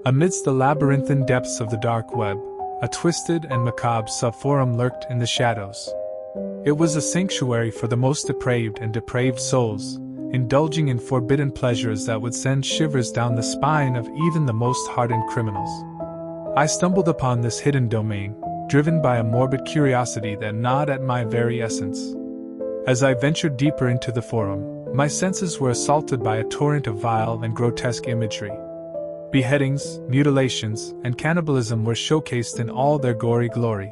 Amidst the labyrinthine depths of the dark web, a twisted and macabre subforum lurked in the shadows. It was a sanctuary for the most depraved and depraved souls, indulging in forbidden pleasures that would send shivers down the spine of even the most hardened criminals. I stumbled upon this hidden domain, driven by a morbid curiosity that gnawed at my very essence. As I ventured deeper into the forum, my senses were assaulted by a torrent of vile and grotesque imagery. Beheadings, mutilations, and cannibalism were showcased in all their gory glory.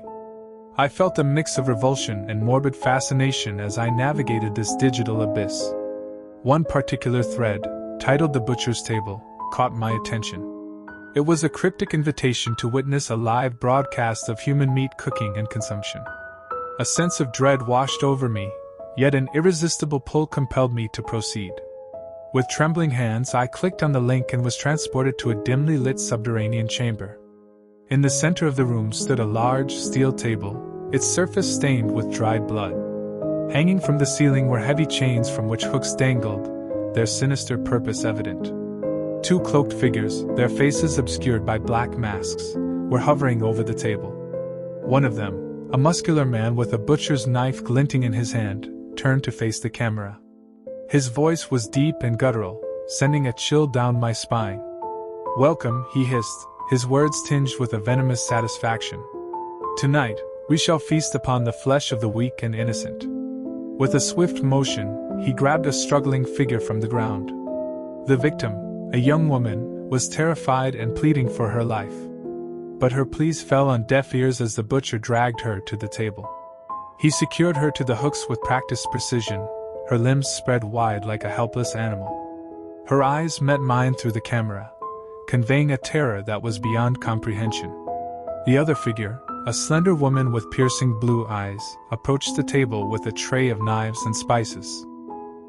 I felt a mix of revulsion and morbid fascination as I navigated this digital abyss. One particular thread, titled The Butcher's Table, caught my attention. It was a cryptic invitation to witness a live broadcast of human meat cooking and consumption. A sense of dread washed over me, yet an irresistible pull compelled me to proceed. With trembling hands, I clicked on the link and was transported to a dimly lit subterranean chamber. In the center of the room stood a large steel table, its surface stained with dried blood. Hanging from the ceiling were heavy chains from which hooks dangled, their sinister purpose evident. Two cloaked figures, their faces obscured by black masks, were hovering over the table. One of them, a muscular man with a butcher's knife glinting in his hand, turned to face the camera. His voice was deep and guttural, sending a chill down my spine. "Welcome," he hissed, his words tinged with a venomous satisfaction. "Tonight, we shall feast upon the flesh of the weak and innocent." With a swift motion, he grabbed a struggling figure from the ground. The victim, a young woman, was terrified and pleading for her life. But her pleas fell on deaf ears as the butcher dragged her to the table. He secured her to the hooks with practiced precision, her limbs spread wide like a helpless animal. Her eyes met mine through the camera, conveying a terror that was beyond comprehension. The other figure, a slender woman with piercing blue eyes, approached the table with a tray of knives and spices.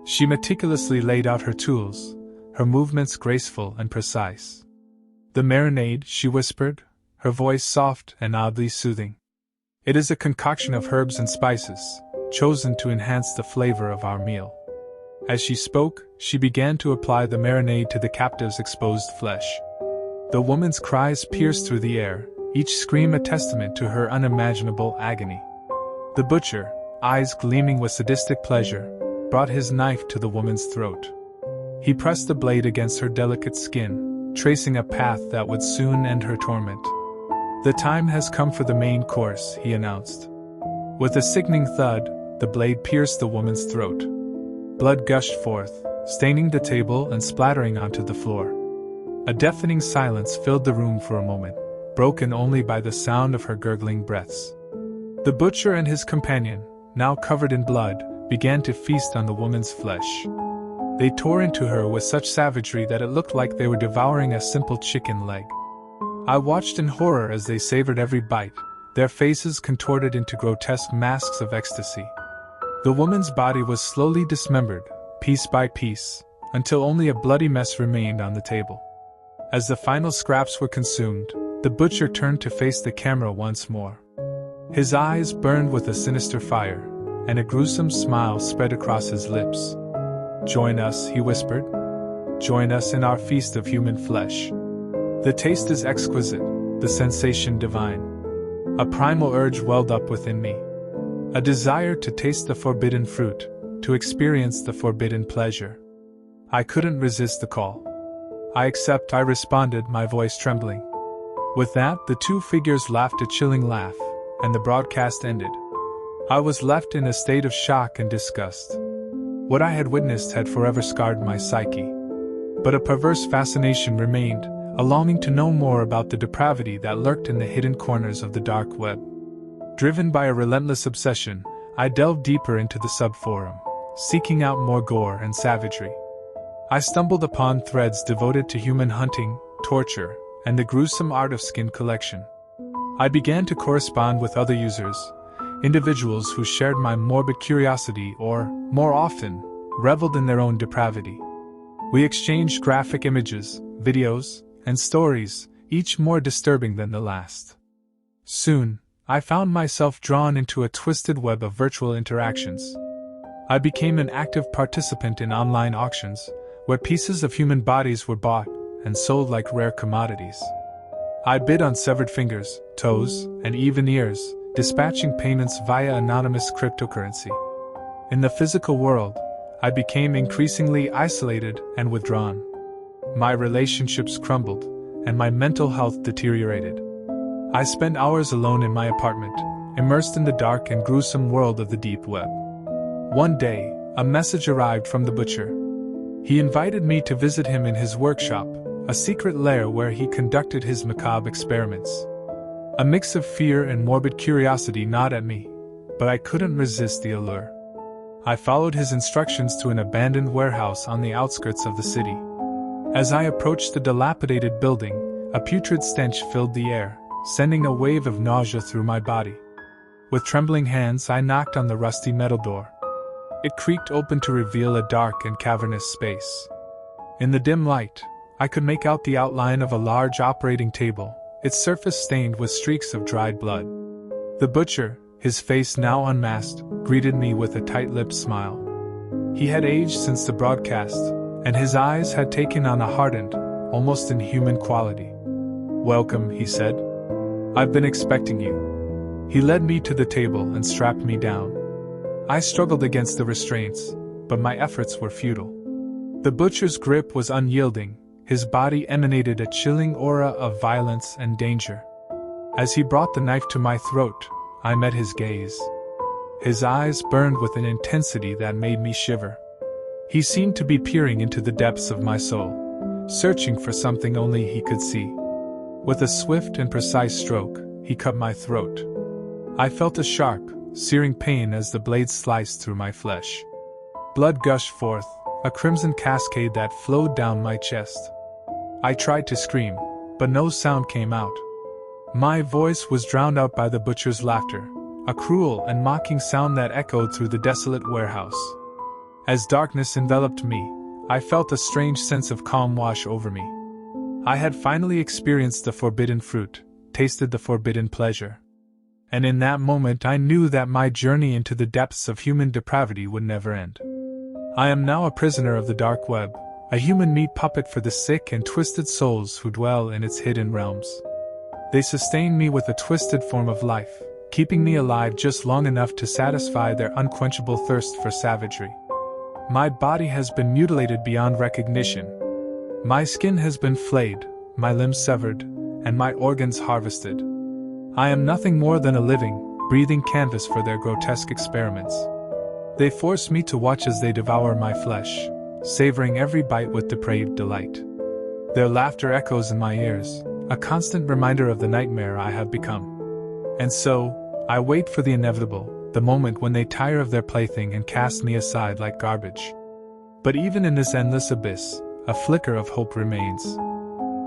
She meticulously laid out her tools, her movements graceful and precise. "The marinade," she whispered, her voice soft and oddly soothing. "It is a concoction of herbs and spices, chosen to enhance the flavor of our meal." As she spoke, she began to apply the marinade to the captive's exposed flesh. The woman's cries pierced through the air, each scream a testament to her unimaginable agony. The butcher, eyes gleaming with sadistic pleasure, brought his knife to the woman's throat. He pressed the blade against her delicate skin, tracing a path that would soon end her torment. "The time has come for the main course," he announced. With a sickening thud, the blade pierced the woman's throat. Blood gushed forth, staining the table and splattering onto the floor. A deafening silence filled the room for a moment, broken only by the sound of her gurgling breaths. The butcher and his companion, now covered in blood, began to feast on the woman's flesh. They tore into her with such savagery that it looked like they were devouring a simple chicken leg. I watched in horror as they savored every bite, their faces contorted into grotesque masks of ecstasy. The woman's body was slowly dismembered, piece by piece, until only a bloody mess remained on the table. As the final scraps were consumed, the butcher turned to face the camera once more. His eyes burned with a sinister fire, and a gruesome smile spread across his lips. "Join us," he whispered. "Join us in our feast of human flesh. The taste is exquisite, the sensation divine." A primal urge welled up within me. A desire to taste the forbidden fruit, to experience the forbidden pleasure. I couldn't resist the call. "I accept," I responded, my voice trembling. With that, the two figures laughed a chilling laugh, and the broadcast ended. I was left in a state of shock and disgust. What I had witnessed had forever scarred my psyche. But a perverse fascination remained, a longing to know more about the depravity that lurked in the hidden corners of the dark web. Driven by a relentless obsession, I delved deeper into the subforum, seeking out more gore and savagery. I stumbled upon threads devoted to human hunting, torture, and the gruesome art of skin collection. I began to correspond with other users, individuals who shared my morbid curiosity or, more often, reveled in their own depravity. We exchanged graphic images, videos, and stories, each more disturbing than the last. Soon, I found myself drawn into a twisted web of virtual interactions. I became an active participant in online auctions, where pieces of human bodies were bought and sold like rare commodities. I bid on severed fingers, toes, and even ears, dispatching payments via anonymous cryptocurrency. In the physical world, I became increasingly isolated and withdrawn. My relationships crumbled, and my mental health deteriorated. I spent hours alone in my apartment, immersed in the dark and gruesome world of the deep web. One day, a message arrived from the butcher. He invited me to visit him in his workshop, a secret lair where he conducted his macabre experiments. A mix of fear and morbid curiosity gnawed at me, but I couldn't resist the allure. I followed his instructions to an abandoned warehouse on the outskirts of the city. As I approached the dilapidated building, a putrid stench filled the air, sending a wave of nausea through my body. With trembling hands, I knocked on the rusty metal door. It creaked open to reveal a dark and cavernous space. In the dim light, I could make out the outline of a large operating table, its surface stained with streaks of dried blood. The butcher, his face now unmasked, greeted me with a tight-lipped smile. He had aged since the broadcast, and his eyes had taken on a hardened, almost inhuman quality. "Welcome," he said. "I've been expecting you." He led me to the table and strapped me down. I struggled against the restraints, but my efforts were futile. The butcher's grip was unyielding, his body emanated a chilling aura of violence and danger. As he brought the knife to my throat, I met his gaze. His eyes burned with an intensity that made me shiver. He seemed to be peering into the depths of my soul, searching for something only he could see. With a swift and precise stroke, he cut my throat. I felt a sharp, searing pain as the blade sliced through my flesh. Blood gushed forth, a crimson cascade that flowed down my chest. I tried to scream, but no sound came out. My voice was drowned out by the butcher's laughter, a cruel and mocking sound that echoed through the desolate warehouse. As darkness enveloped me, I felt a strange sense of calm wash over me. I had finally experienced the forbidden fruit, tasted the forbidden pleasure. And in that moment I knew that my journey into the depths of human depravity would never end. I am now a prisoner of the dark web, a human meat puppet for the sick and twisted souls who dwell in its hidden realms. They sustain me with a twisted form of life, keeping me alive just long enough to satisfy their unquenchable thirst for savagery. My body has been mutilated beyond recognition. My skin has been flayed, my limbs severed, and my organs harvested. I am nothing more than a living, breathing canvas for their grotesque experiments. They force me to watch as they devour my flesh, savoring every bite with depraved delight. Their laughter echoes in my ears, a constant reminder of the nightmare I have become. And so, I wait for the inevitable, the moment when they tire of their plaything and cast me aside like garbage. But even in this endless abyss, a flicker of hope remains.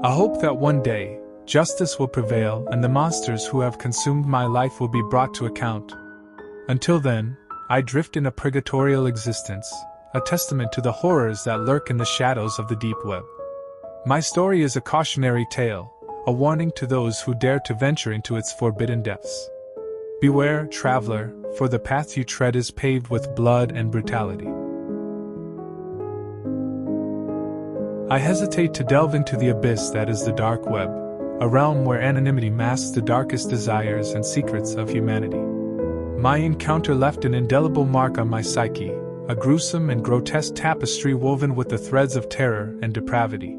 A hope that one day, justice will prevail and the monsters who have consumed my life will be brought to account. Until then, I drift in a purgatorial existence, a testament to the horrors that lurk in the shadows of the deep web. My story is a cautionary tale, a warning to those who dare to venture into its forbidden depths. Beware, traveler, for the path you tread is paved with blood and brutality. I hesitate to delve into the abyss that is the dark web, a realm where anonymity masks the darkest desires and secrets of humanity. My encounter left an indelible mark on my psyche, a gruesome and grotesque tapestry woven with the threads of terror and depravity.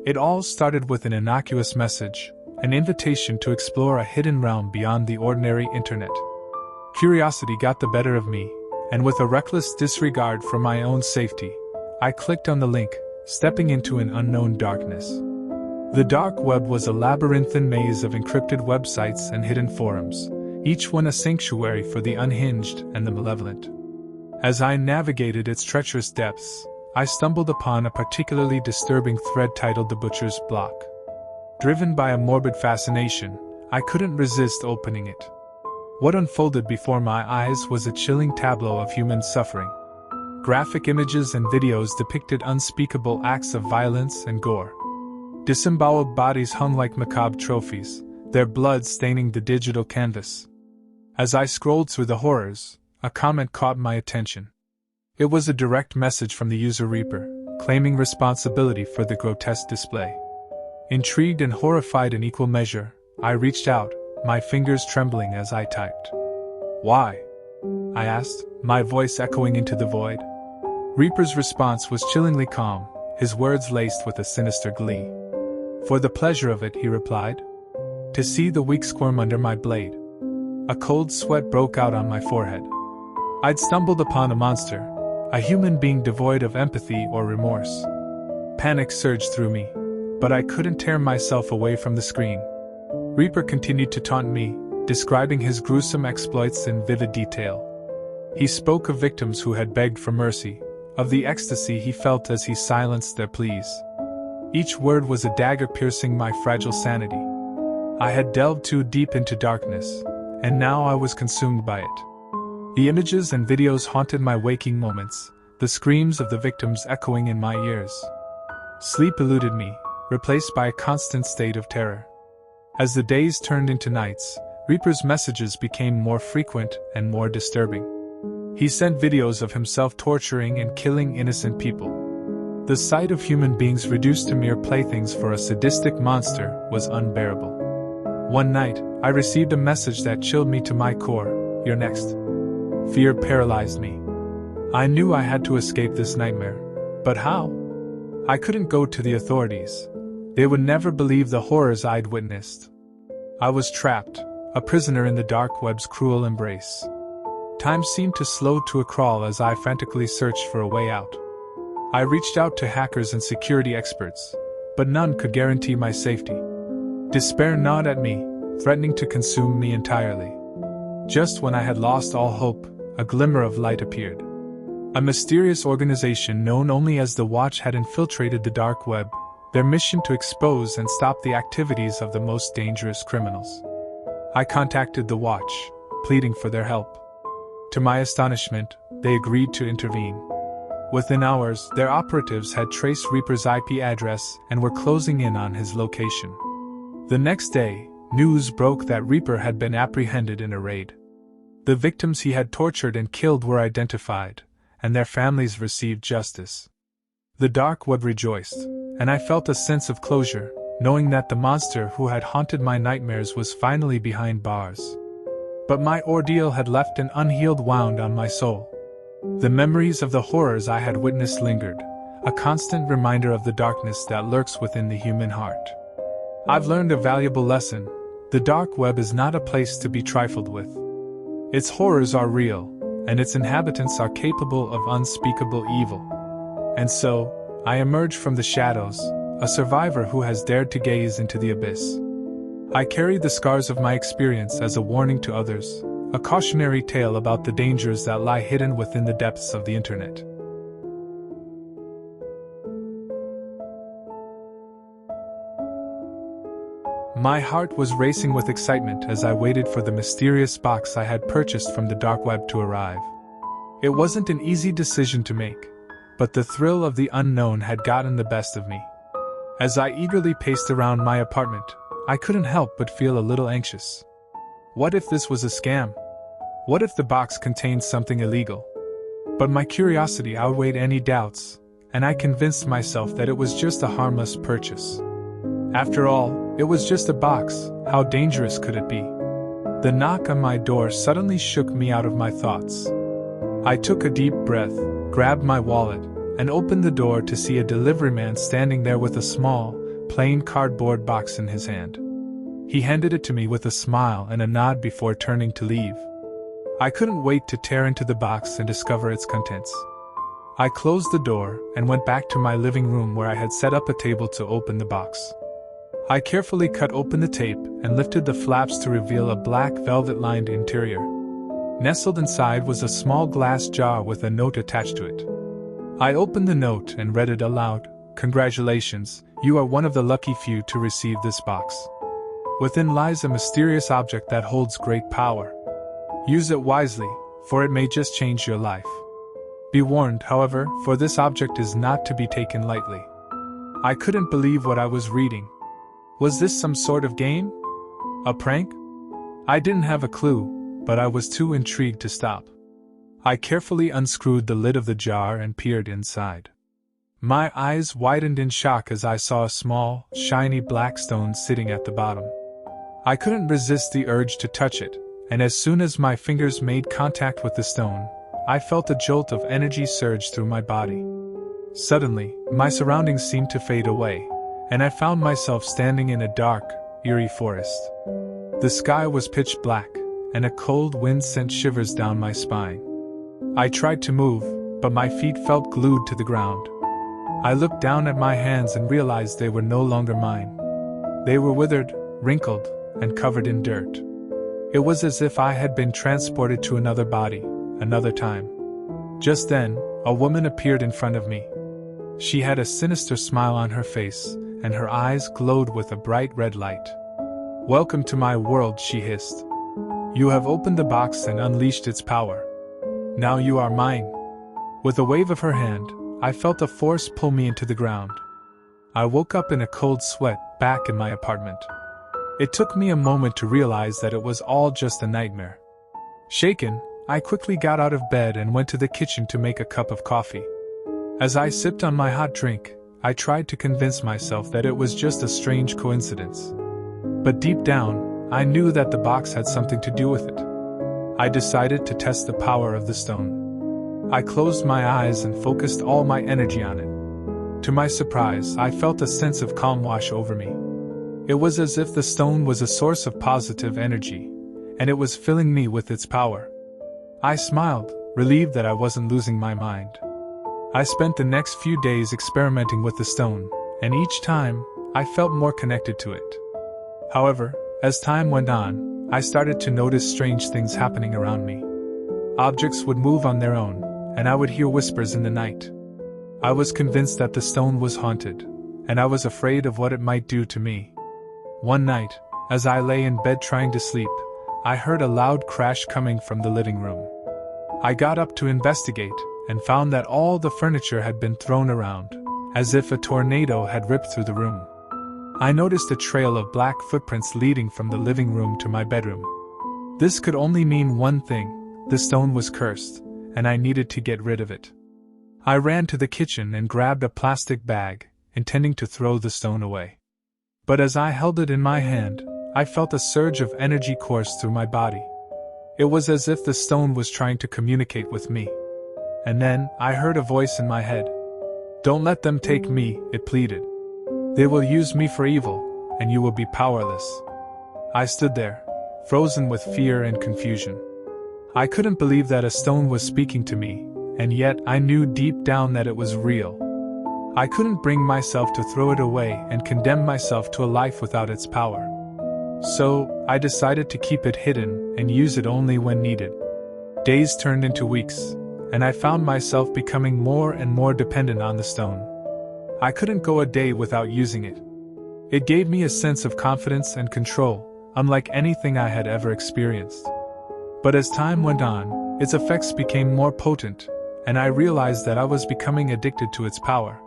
It all started with an innocuous message, an invitation to explore a hidden realm beyond the ordinary internet. Curiosity got the better of me, and with a reckless disregard for my own safety, I clicked on the link, stepping into an unknown darkness. The dark web was a labyrinthine maze of encrypted websites and hidden forums, each one a sanctuary for the unhinged and the malevolent. As I navigated its treacherous depths, I stumbled upon a particularly disturbing thread titled The Butcher's Block. Driven by a morbid fascination, I couldn't resist opening it. What unfolded before my eyes was a chilling tableau of human suffering. Graphic images and videos depicted unspeakable acts of violence and gore. Disemboweled bodies hung like macabre trophies, their blood staining the digital canvas. As I scrolled through the horrors, a comment caught my attention. It was a direct message from the user Reaper, claiming responsibility for the grotesque display. Intrigued and horrified in equal measure, I reached out, my fingers trembling as I typed. "Why?" I asked, my voice echoing into the void. Reaper's response was chillingly calm, his words laced with a sinister glee. "For the pleasure of it," he replied. "To see the weak squirm under my blade." A cold sweat broke out on my forehead. I'd stumbled upon a monster, a human being devoid of empathy or remorse. Panic surged through me, but I couldn't tear myself away from the screen. Reaper continued to taunt me, describing his gruesome exploits in vivid detail. He spoke of victims who had begged for mercy, of the ecstasy he felt as he silenced their pleas. Each word was a dagger piercing my fragile sanity. I had delved too deep into darkness, and now I was consumed by it. The images and videos haunted my waking moments, the screams of the victims echoing in my ears. Sleep eluded me, replaced by a constant state of terror. As the days turned into nights, Reaper's messages became more frequent and more disturbing. He sent videos of himself torturing and killing innocent people. The sight of human beings reduced to mere playthings for a sadistic monster was unbearable. One night, I received a message that chilled me to my core: "You're next." Fear paralyzed me. I knew I had to escape this nightmare, but how? I couldn't go to the authorities. They would never believe the horrors I'd witnessed. I was trapped, a prisoner in the dark web's cruel embrace. Time seemed to slow to a crawl as I frantically searched for a way out. I reached out to hackers and security experts, but none could guarantee my safety. Despair gnawed at me, threatening to consume me entirely. Just when I had lost all hope, a glimmer of light appeared. A mysterious organization known only as the Watch had infiltrated the dark web, their mission to expose and stop the activities of the most dangerous criminals. I contacted the Watch, pleading for their help. To my astonishment, they agreed to intervene. Within hours, their operatives had traced Reaper's IP address and were closing in on his location. The next day, news broke that Reaper had been apprehended in a raid. The victims he had tortured and killed were identified, and their families received justice. The dark web rejoiced, and I felt a sense of closure, knowing that the monster who had haunted my nightmares was finally behind bars. But my ordeal had left an unhealed wound on my soul. The memories of the horrors I had witnessed lingered, a constant reminder of the darkness that lurks within the human heart. I've learned a valuable lesson: the dark web is not a place to be trifled with. Its horrors are real, and its inhabitants are capable of unspeakable evil. And so, I emerge from the shadows, a survivor who has dared to gaze into the abyss. I carry the scars of my experience as a warning to others, a cautionary tale about the dangers that lie hidden within the depths of the internet. My heart was racing with excitement as I waited for the mysterious box I had purchased from the dark web to arrive. It wasn't an easy decision to make, but the thrill of the unknown had gotten the best of me. As I eagerly paced around my apartment, I couldn't help but feel a little anxious. What if this was a scam? What if the box contained something illegal? But my curiosity outweighed any doubts, and I convinced myself that it was just a harmless purchase. After all, it was just a box. How dangerous could it be? The knock on my door suddenly shook me out of my thoughts. I took a deep breath, grabbed my wallet, and opened the door to see a delivery man standing there with a small, plain cardboard box in his hand. He handed it to me with a smile and a nod before turning to leave. I couldn't wait to tear into the box and discover its contents. I closed the door and went back to my living room where I had set up a table to open the box. I carefully cut open the tape and lifted the flaps to reveal a black velvet-lined interior. Nestled inside was a small glass jar with a note attached to it. I opened the note and read it aloud. "Congratulations, you are one of the lucky few to receive this box. Within lies a mysterious object that holds great power. Use it wisely, for it may just change your life. Be warned, however, for this object is not to be taken lightly." I couldn't believe what I was reading. Was this some sort of game? A prank? I didn't have a clue, but I was too intrigued to stop. I carefully unscrewed the lid of the jar and peered inside. My eyes widened in shock as I saw a small, shiny black stone sitting at the bottom. I couldn't resist the urge to touch it, and as soon as my fingers made contact with the stone, I felt a jolt of energy surge through my body. Suddenly, my surroundings seemed to fade away, and I found myself standing in a dark, eerie forest. The sky was pitch black, and a cold wind sent shivers down my spine. I tried to move, but my feet felt glued to the ground. I looked down at my hands and realized they were no longer mine. They were withered, wrinkled, and covered in dirt. It was as if I had been transported to another body, another time. Just then, a woman appeared in front of me. She had a sinister smile on her face, and her eyes glowed with a bright red light. "Welcome to my world," she hissed. "You have opened the box and unleashed its power. Now you are mine." With a wave of her hand, I felt a force pull me into the ground. I woke up in a cold sweat, back in my apartment. It took me a moment to realize that it was all just a nightmare. Shaken, I quickly got out of bed and went to the kitchen to make a cup of coffee. As I sipped on my hot drink, I tried to convince myself that it was just a strange coincidence. But deep down, I knew that the box had something to do with it. I decided to test the power of the stone. I closed my eyes and focused all my energy on it. To my surprise, I felt a sense of calm wash over me. It was as if the stone was a source of positive energy, and it was filling me with its power. I smiled, relieved that I wasn't losing my mind. I spent the next few days experimenting with the stone, and each time, I felt more connected to it. However, as time went on, I started to notice strange things happening around me. Objects would move on their own, and I would hear whispers in the night. I was convinced that the stone was haunted, and I was afraid of what it might do to me. One night, as I lay in bed trying to sleep, I heard a loud crash coming from the living room. I got up to investigate, and found that all the furniture had been thrown around, as if a tornado had ripped through the room. I noticed a trail of black footprints leading from the living room to my bedroom. This could only mean one thing: the stone was cursed, and I needed to get rid of it. I ran to the kitchen and grabbed a plastic bag, intending to throw the stone away. But as I held it in my hand, I felt a surge of energy course through my body. It was as if the stone was trying to communicate with me. And then, I heard a voice in my head. "Don't let them take me," it pleaded. "They will use me for evil, and you will be powerless." I stood there, frozen with fear and confusion. I couldn't believe that a stone was speaking to me, and yet I knew deep down that it was real. I couldn't bring myself to throw it away and condemn myself to a life without its power. So, I decided to keep it hidden and use it only when needed. Days turned into weeks, and I found myself becoming more and more dependent on the stone. I couldn't go a day without using it. It gave me a sense of confidence and control, unlike anything I had ever experienced. But as time went on, its effects became more potent, and I realized that I was becoming addicted to its power.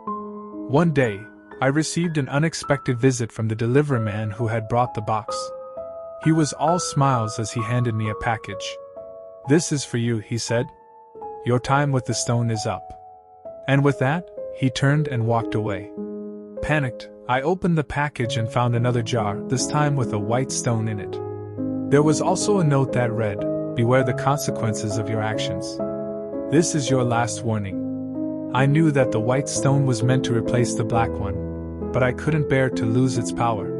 One day, I received an unexpected visit from the delivery man who had brought the box. He was all smiles as he handed me a package. "This is for you," he said. "Your time with the stone is up." And with that, he turned and walked away. Panicked, I opened the package and found another jar, this time with a white stone in it. There was also a note that read, "Beware the consequences of your actions. This is your last warning." I knew that the white stone was meant to replace the black one, but I couldn't bear to lose its power.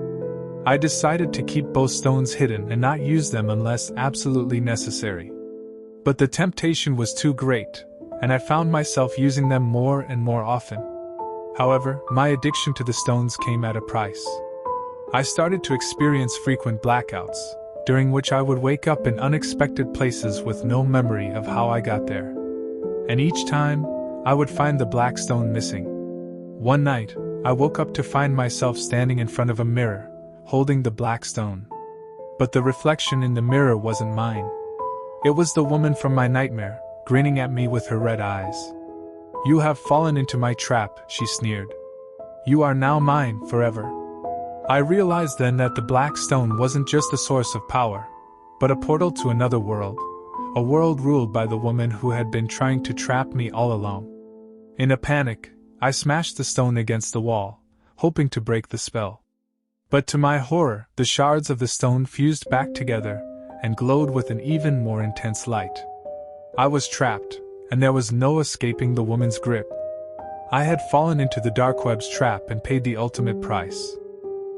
I decided to keep both stones hidden and not use them unless absolutely necessary. But the temptation was too great, and I found myself using them more and more often. However, my addiction to the stones came at a price. I started to experience frequent blackouts, during which I would wake up in unexpected places with no memory of how I got there. And each time, I would find the black stone missing. One night, I woke up to find myself standing in front of a mirror, holding the black stone. But the reflection in the mirror wasn't mine. It was the woman from my nightmare, grinning at me with her red eyes. "You have fallen into my trap," she sneered. "You are now mine, forever." I realized then that the black stone wasn't just a source of power, but a portal to another world, a world ruled by the woman who had been trying to trap me all along. In a panic, I smashed the stone against the wall, hoping to break the spell. But to my horror, the shards of the stone fused back together and glowed with an even more intense light. I was trapped, and there was no escaping the woman's grip. I had fallen into the dark web's trap and paid the ultimate price.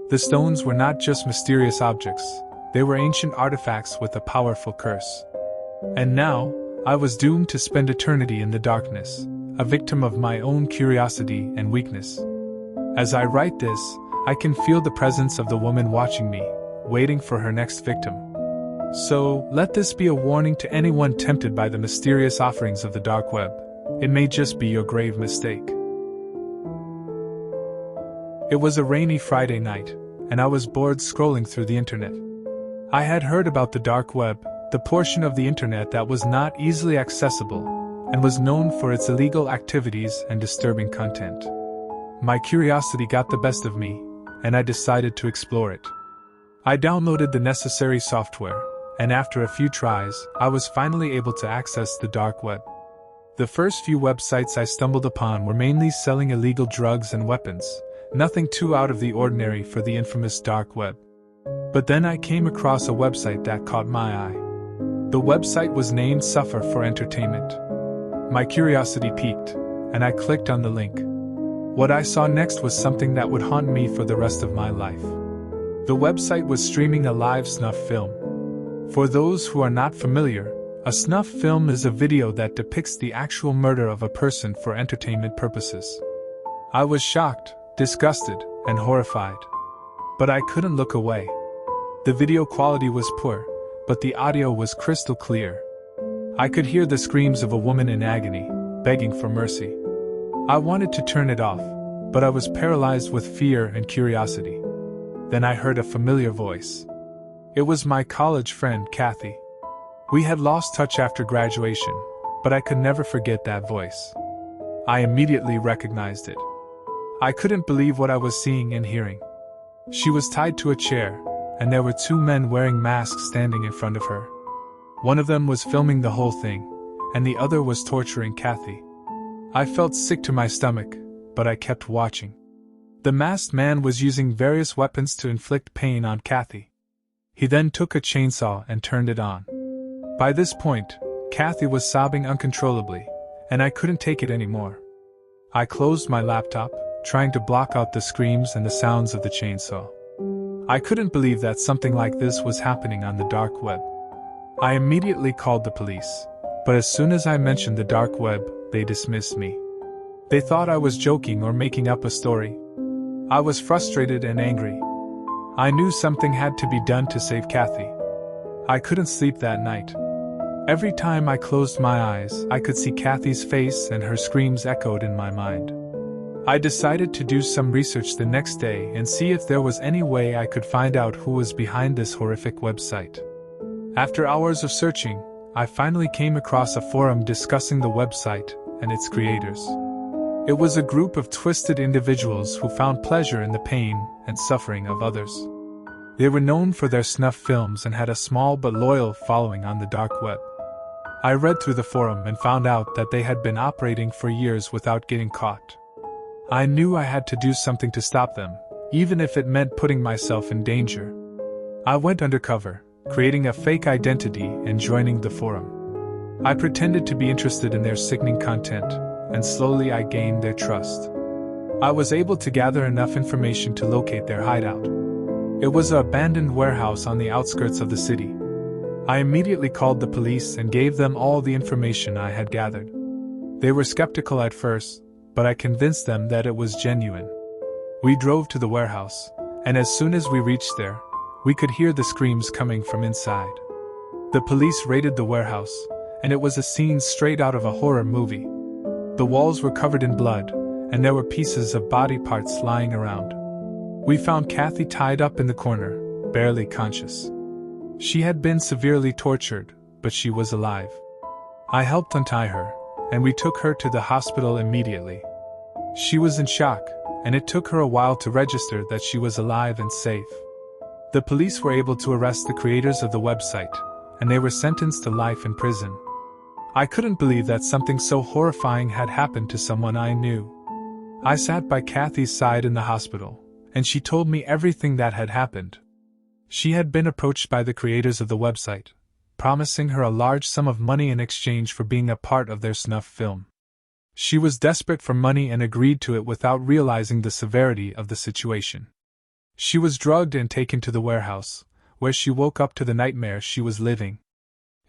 The stones were not just mysterious objects, they were ancient artifacts with a powerful curse. And now, I was doomed to spend eternity in the darkness, a victim of my own curiosity and weakness. As I write this, I can feel the presence of the woman watching me, waiting for her next victim. So, let this be a warning to anyone tempted by the mysterious offerings of the dark web. It may just be your grave mistake. It was a rainy Friday night, and I was bored scrolling through the internet. I had heard about the dark web, the portion of the internet that was not easily accessible, and was known for its illegal activities and disturbing content. My curiosity got the best of me, and I decided to explore it. I downloaded the necessary software, and after a few tries, I was finally able to access the dark web. The first few websites I stumbled upon were mainly selling illegal drugs and weapons, nothing too out of the ordinary for the infamous dark web. But then I came across a website that caught my eye. The website was named Suffer for Entertainment. My curiosity piqued, and I clicked on the link. What I saw next was something that would haunt me for the rest of my life. The website was streaming a live snuff film. For those who are not familiar, a snuff film is a video that depicts the actual murder of a person for entertainment purposes. I was shocked, disgusted, and horrified. But I couldn't look away. The video quality was poor, but the audio was crystal clear. I could hear the screams of a woman in agony, begging for mercy. I wanted to turn it off, but I was paralyzed with fear and curiosity. Then I heard a familiar voice. It was my college friend, Kathy. We had lost touch after graduation, but I could never forget that voice. I immediately recognized it. I couldn't believe what I was seeing and hearing. She was tied to a chair, and there were two men wearing masks standing in front of her. One of them was filming the whole thing, and the other was torturing Kathy. I felt sick to my stomach, but I kept watching. The masked man was using various weapons to inflict pain on Kathy. He then took a chainsaw and turned it on. By this point, Kathy was sobbing uncontrollably, and I couldn't take it anymore. I closed my laptop, trying to block out the screams and the sounds of the chainsaw. I couldn't believe that something like this was happening on the dark web. I immediately called the police, but as soon as I mentioned the dark web, they dismissed me. They thought I was joking or making up a story. I was frustrated and angry. I knew something had to be done to save Kathy. I couldn't sleep that night. Every time I closed my eyes, I could see Kathy's face and her screams echoed in my mind. I decided to do some research the next day and see if there was any way I could find out who was behind this horrific website. After hours of searching, I finally came across a forum discussing the website and its creators. It was a group of twisted individuals who found pleasure in the pain and suffering of others. They were known for their snuff films and had a small but loyal following on the dark web. I read through the forum and found out that they had been operating for years without getting caught. I knew I had to do something to stop them, even if it meant putting myself in danger. I went undercover, creating a fake identity and joining the forum. I pretended to be interested in their sickening content, and slowly I gained their trust. I was able to gather enough information to locate their hideout. It was an abandoned warehouse on the outskirts of the city. I immediately called the police and gave them all the information I had gathered. They were skeptical at first, but I convinced them that it was genuine. We drove to the warehouse, and as soon as we reached there, we could hear the screams coming from inside. The police raided the warehouse, and it was a scene straight out of a horror movie. The walls were covered in blood, and there were pieces of body parts lying around. We found Kathy tied up in the corner, barely conscious. She had been severely tortured, but she was alive. I helped untie her, and we took her to the hospital immediately. She was in shock, and it took her a while to register that she was alive and safe. The police were able to arrest the creators of the website, and they were sentenced to life in prison. I couldn't believe that something so horrifying had happened to someone I knew. I sat by Kathy's side in the hospital, and she told me everything that had happened. She had been approached by the creators of the website, promising her a large sum of money in exchange for being a part of their snuff film. She was desperate for money and agreed to it without realizing the severity of the situation. She was drugged and taken to the warehouse, where she woke up to the nightmare she was living.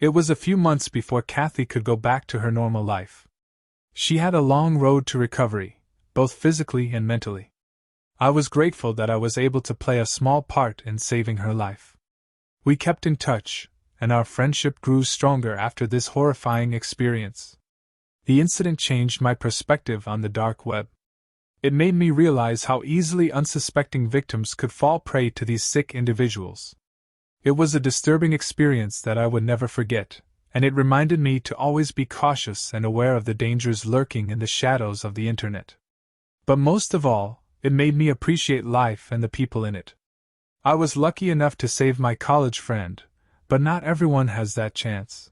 It was a few months before Kathy could go back to her normal life. She had a long road to recovery, both physically and mentally. I was grateful that I was able to play a small part in saving her life. We kept in touch, and our friendship grew stronger after this horrifying experience. The incident changed my perspective on the dark web. It made me realize how easily unsuspecting victims could fall prey to these sick individuals. It was a disturbing experience that I would never forget, and it reminded me to always be cautious and aware of the dangers lurking in the shadows of the internet. But most of all, it made me appreciate life and the people in it. I was lucky enough to save my college friend, but not everyone has that chance.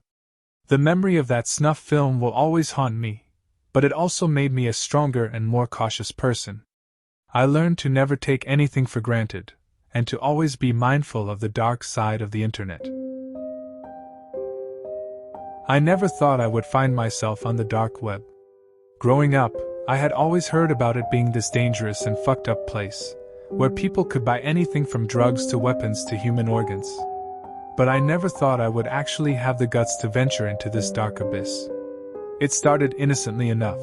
The memory of that snuff film will always haunt me, but it also made me a stronger and more cautious person. I learned to never take anything for granted, and to always be mindful of the dark side of the internet. I never thought I would find myself on the dark web. Growing up, I had always heard about it being this dangerous and fucked up place, where people could buy anything from drugs to weapons to human organs. But I never thought I would actually have the guts to venture into this dark abyss. It started innocently enough.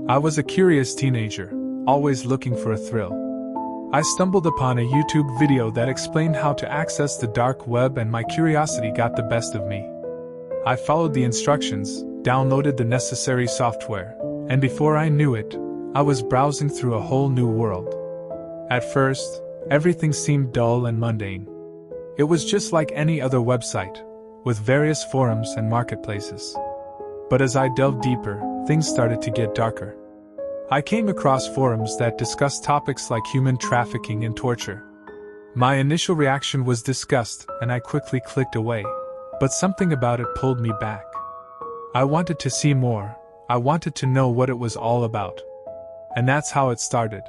I was a curious teenager, always looking for a thrill. I stumbled upon a YouTube video that explained how to access the dark web, and my curiosity got the best of me. I followed the instructions, downloaded the necessary software, and before I knew it, I was browsing through a whole new world. At first, everything seemed dull and mundane. It was just like any other website, with various forums and marketplaces. But as I delved deeper, things started to get darker. I came across forums that discussed topics like human trafficking and torture. My initial reaction was disgust, and I quickly clicked away, but something about it pulled me back. I wanted to see more. I wanted to know what it was all about. And that's how it started.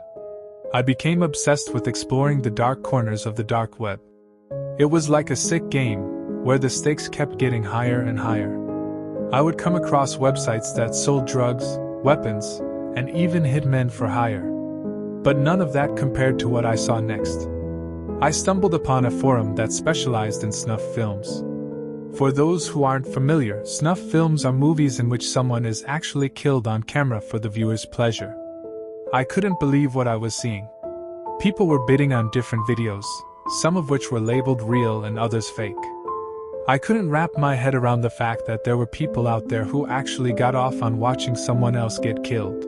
I became obsessed with exploring the dark corners of the dark web. It was like a sick game, where the stakes kept getting higher and higher. I would come across websites that sold drugs, weapons, and even hitmen for hire. But none of that compared to what I saw next. I stumbled upon a forum that specialized in snuff films. For those who aren't familiar, snuff films are movies in which someone is actually killed on camera for the viewer's pleasure. I couldn't believe what I was seeing. People were bidding on different videos, some of which were labeled real and others fake. I couldn't wrap my head around the fact that there were people out there who actually got off on watching someone else get killed.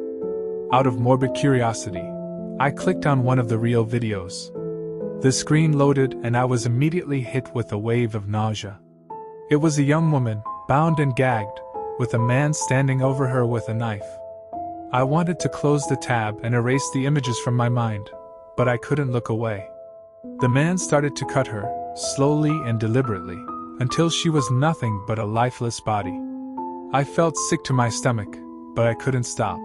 Out of morbid curiosity, I clicked on one of the real videos. The screen loaded and I was immediately hit with a wave of nausea. It was a young woman, bound and gagged, with a man standing over her with a knife. I wanted to close the tab and erase the images from my mind, but I couldn't look away. The man started to cut her, slowly and deliberately, until she was nothing but a lifeless body. I felt sick to my stomach, but I couldn't stop.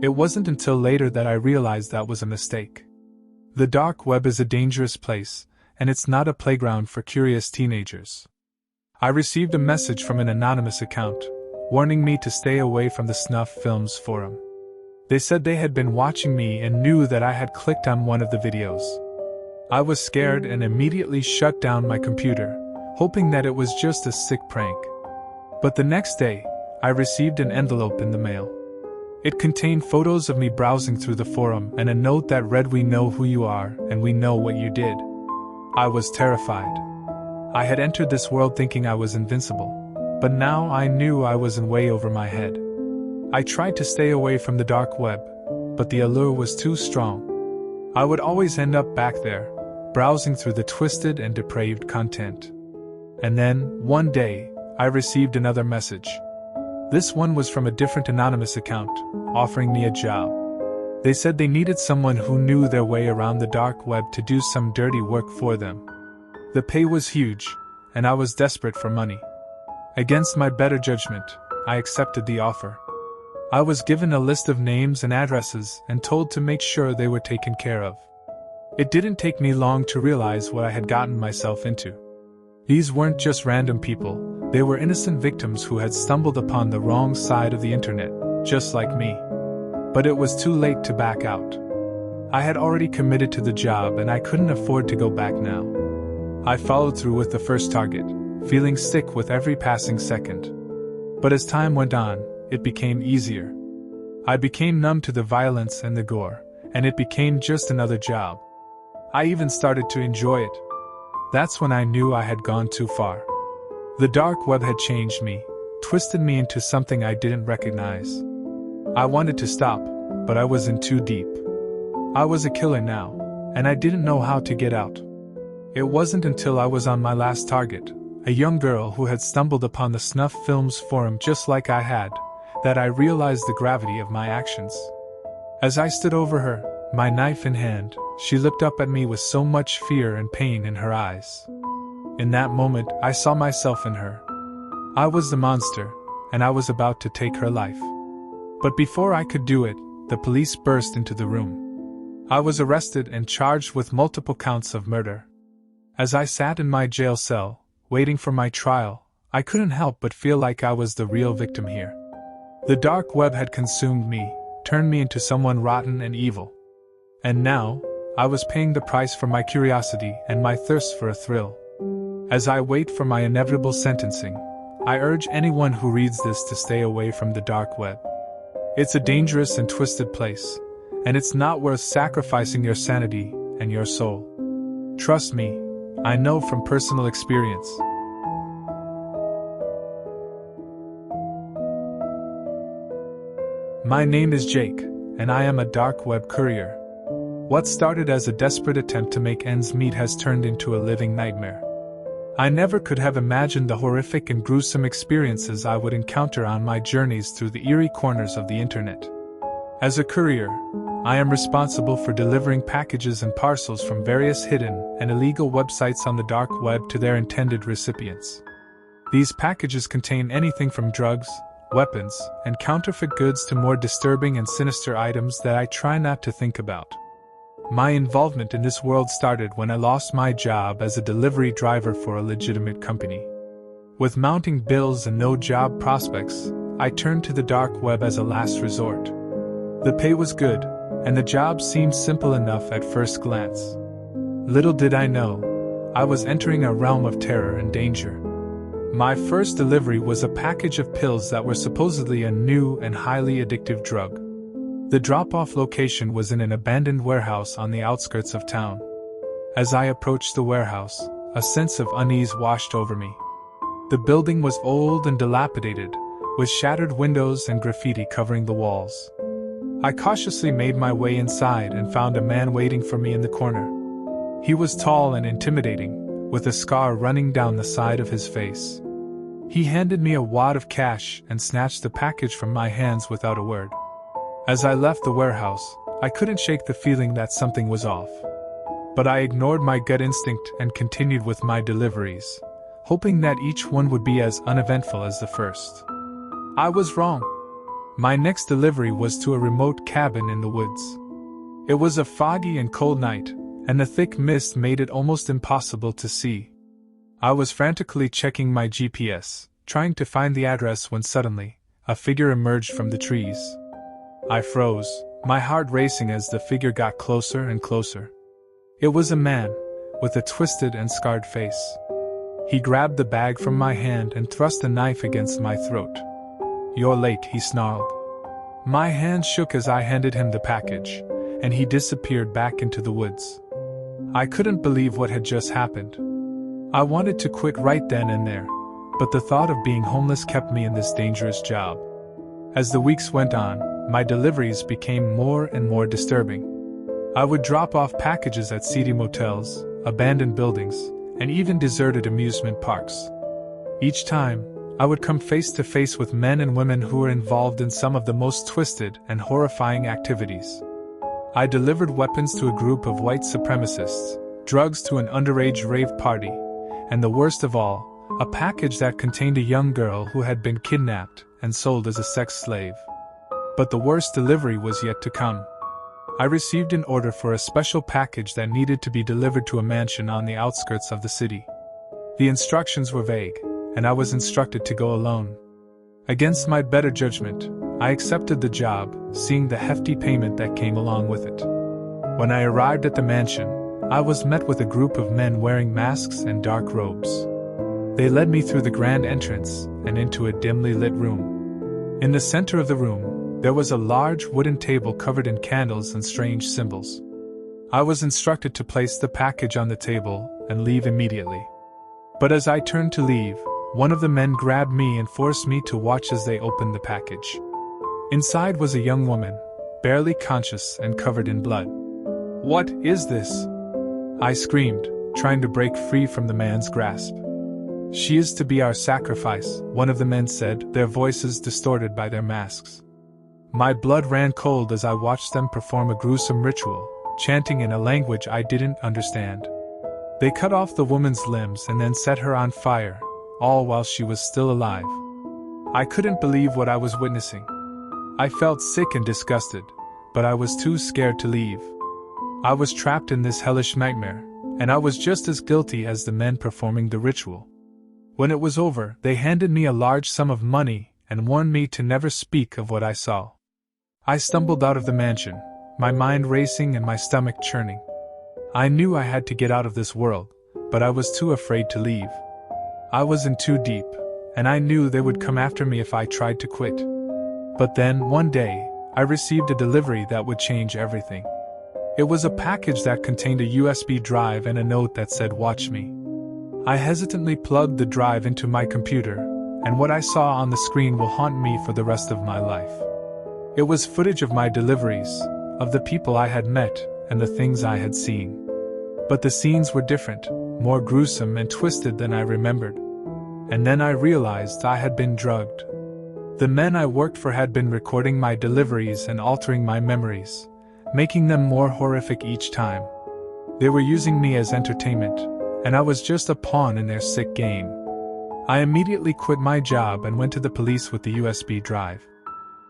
It wasn't until later that I realized that was a mistake. The dark web is a dangerous place, and it's not a playground for curious teenagers. I received a message from an anonymous account, warning me to stay away from the Snuff Films forum. They said they had been watching me and knew that I had clicked on one of the videos. I was scared and immediately shut down my computer, hoping that it was just a sick prank. But the next day, I received an envelope in the mail. It contained photos of me browsing through the forum and a note that read, "We know who you are and we know what you did." I was terrified. I had entered this world thinking I was invincible, but now I knew I was in way over my head. I tried to stay away from the dark web, but the allure was too strong. I would always end up back there, browsing through the twisted and depraved content. And then, one day, I received another message. This one was from a different anonymous account, offering me a job. They said they needed someone who knew their way around the dark web to do some dirty work for them. The pay was huge, and I was desperate for money. Against my better judgment, I accepted the offer. I was given a list of names and addresses and told to make sure they were taken care of. It didn't take me long to realize what I had gotten myself into. These weren't just random people, they were innocent victims who had stumbled upon the wrong side of the internet, just like me. But it was too late to back out. I had already committed to the job and I couldn't afford to go back now. I followed through with the first target, feeling sick with every passing second. But as time went on, it became easier. I became numb to the violence and the gore, and it became just another job. I even started to enjoy it. That's when I knew I had gone too far. The dark web had changed me, twisted me into something I didn't recognize. I wanted to stop, but I was in too deep. I was a killer now, and I didn't know how to get out. It wasn't until I was on my last target, a young girl who had stumbled upon the snuff films forum just like I had, that I realized the gravity of my actions. As I stood over her, my knife in hand, she looked up at me with so much fear and pain in her eyes. In that moment, I saw myself in her. I was the monster, and I was about to take her life. But before I could do it, the police burst into the room. I was arrested and charged with multiple counts of murder. As I sat in my jail cell, waiting for my trial, I couldn't help but feel like I was the real victim here. The dark web had consumed me, turned me into someone rotten and evil. And now, I was paying the price for my curiosity and my thirst for a thrill. As I wait for my inevitable sentencing, I urge anyone who reads this to stay away from the dark web. It's a dangerous and twisted place, and it's not worth sacrificing your sanity and your soul. Trust me, I know from personal experience. My name is Jake, and I am a dark web courier. What started as a desperate attempt to make ends meet has turned into a living nightmare. I never could have imagined the horrific and gruesome experiences I would encounter on my journeys through the eerie corners of the internet. As a courier, I am responsible for delivering packages and parcels from various hidden and illegal websites on the dark web to their intended recipients. These packages contain anything from drugs, weapons, and counterfeit goods to more disturbing and sinister items that I try not to think about. My involvement in this world started when I lost my job as a delivery driver for a legitimate company. With mounting bills and no job prospects, I turned to the dark web as a last resort. The pay was good, and the job seemed simple enough at first glance. Little did I know, I was entering a realm of terror and danger. My first delivery was a package of pills that were supposedly a new and highly addictive drug. The drop-off location was in an abandoned warehouse on the outskirts of town. As I approached the warehouse, a sense of unease washed over me. The building was old and dilapidated, with shattered windows and graffiti covering the walls. I cautiously made my way inside and found a man waiting for me in the corner. He was tall and intimidating, with a scar running down the side of his face. He handed me a wad of cash and snatched the package from my hands without a word. As I left the warehouse, I couldn't shake the feeling that something was off. But I ignored my gut instinct and continued with my deliveries, hoping that each one would be as uneventful as the first. I was wrong. My next delivery was to a remote cabin in the woods. It was a foggy and cold night, and the thick mist made it almost impossible to see. I was frantically checking my GPS, trying to find the address when suddenly, a figure emerged from the trees. I froze, my heart racing as the figure got closer and closer. It was a man, with a twisted and scarred face. He grabbed the bag from my hand and thrust a knife against my throat. "You're late," he snarled. My hand shook as I handed him the package, and he disappeared back into the woods. I couldn't believe what had just happened. I wanted to quit right then and there, but the thought of being homeless kept me in this dangerous job. As the weeks went on, my deliveries became more and more disturbing. I would drop off packages at seedy motels, abandoned buildings, and even deserted amusement parks. Each time, I would come face to face with men and women who were involved in some of the most twisted and horrifying activities. I delivered weapons to a group of white supremacists, drugs to an underage rave party, and the worst of all, a package that contained a young girl who had been kidnapped and sold as a sex slave. But the worst delivery was yet to come. I received an order for a special package that needed to be delivered to a mansion on the outskirts of the city. The instructions were vague, and I was instructed to go alone. Against my better judgment, I accepted the job, seeing the hefty payment that came along with it. When I arrived at the mansion, I was met with a group of men wearing masks and dark robes. They led me through the grand entrance and into a dimly lit room. In the center of the room, there was a large wooden table covered in candles and strange symbols. I was instructed to place the package on the table and leave immediately. But as I turned to leave, one of the men grabbed me and forced me to watch as they opened the package. Inside was a young woman, barely conscious and covered in blood. "What is this?" I screamed, trying to break free from the man's grasp. "She is to be our sacrifice," one of the men said, their voices distorted by their masks. My blood ran cold as I watched them perform a gruesome ritual, chanting in a language I didn't understand. They cut off the woman's limbs and then set her on fire, all while she was still alive. I couldn't believe what I was witnessing. I felt sick and disgusted, but I was too scared to leave. I was trapped in this hellish nightmare, and I was just as guilty as the men performing the ritual. When it was over, they handed me a large sum of money and warned me to never speak of what I saw. I stumbled out of the mansion, my mind racing and my stomach churning. I knew I had to get out of this world, but I was too afraid to leave. I was in too deep, and I knew they would come after me if I tried to quit. But then, one day, I received a delivery that would change everything. It was a package that contained a USB drive and a note that said, "Watch me." I hesitantly plugged the drive into my computer, and what I saw on the screen will haunt me for the rest of my life. It was footage of my deliveries, of the people I had met, and the things I had seen. But the scenes were different, more gruesome and twisted than I remembered. And then I realized I had been drugged. The men I worked for had been recording my deliveries and altering my memories, making them more horrific each time. They were using me as entertainment, and I was just a pawn in their sick game. I immediately quit my job and went to the police with the USB drive.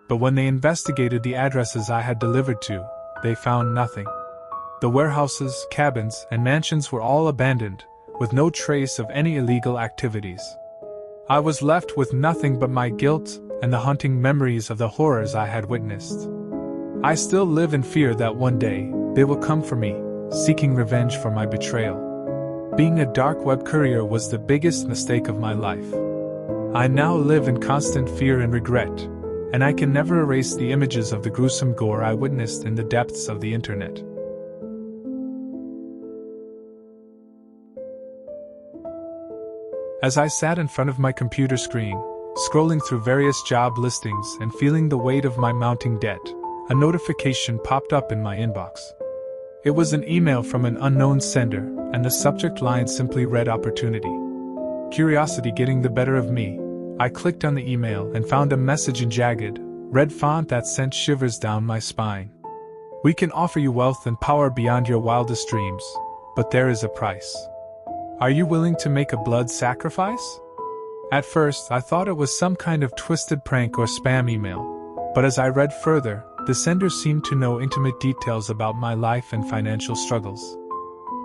But when they investigated the addresses I had delivered to, they found nothing. The warehouses, cabins, and mansions were all abandoned, with no trace of any illegal activities. I was left with nothing but my guilt and the haunting memories of the horrors I had witnessed. I still live in fear that one day, they will come for me, seeking revenge for my betrayal. Being a dark web courier was the biggest mistake of my life. I now live in constant fear and regret, and I can never erase the images of the gruesome gore I witnessed in the depths of the internet. As I sat in front of my computer screen, scrolling through various job listings and feeling the weight of my mounting debt, a notification popped up in my inbox. It was an email from an unknown sender, and the subject line simply read "Opportunity." Curiosity getting the better of me, I clicked on the email and found a message in jagged, red font that sent shivers down my spine. "We can offer you wealth and power beyond your wildest dreams, but there is a price. Are you willing to make a blood sacrifice?" At first, I thought it was some kind of twisted prank or spam email, but as I read further, the sender seemed to know intimate details about my life and financial struggles.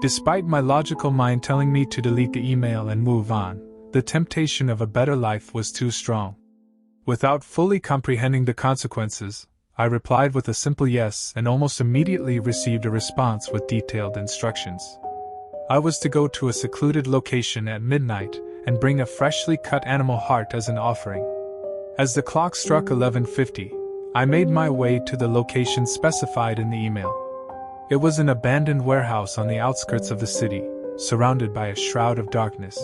Despite my logical mind telling me to delete the email and move on, the temptation of a better life was too strong. Without fully comprehending the consequences, I replied with a simple yes and almost immediately received a response with detailed instructions. I was to go to a secluded location at midnight and bring a freshly cut animal heart as an offering. As the clock struck 11:50, I made my way to the location specified in the email. It was an abandoned warehouse on the outskirts of the city, surrounded by a shroud of darkness.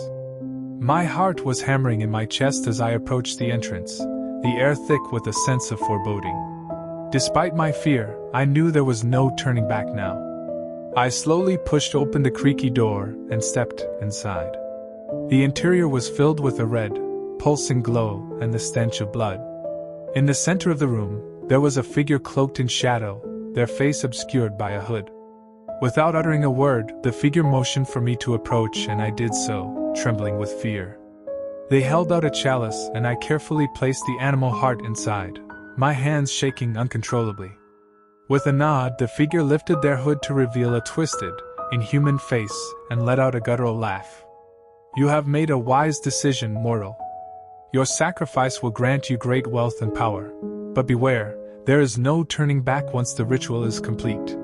My heart was hammering in my chest as I approached the entrance, the air thick with a sense of foreboding. Despite my fear, I knew there was no turning back now. I slowly pushed open the creaky door and stepped inside. The interior was filled with a red, pulsing glow and the stench of blood. In the center of the room, there was a figure cloaked in shadow, their face obscured by a hood. Without uttering a word, the figure motioned for me to approach, and I did so, trembling with fear. They held out a chalice and I carefully placed the animal heart inside, my hands shaking uncontrollably. With a nod, the figure lifted their hood to reveal a twisted, inhuman face and let out a guttural laugh. "You have made a wise decision, mortal. Your sacrifice will grant you great wealth and power. But beware, there is no turning back once the ritual is complete."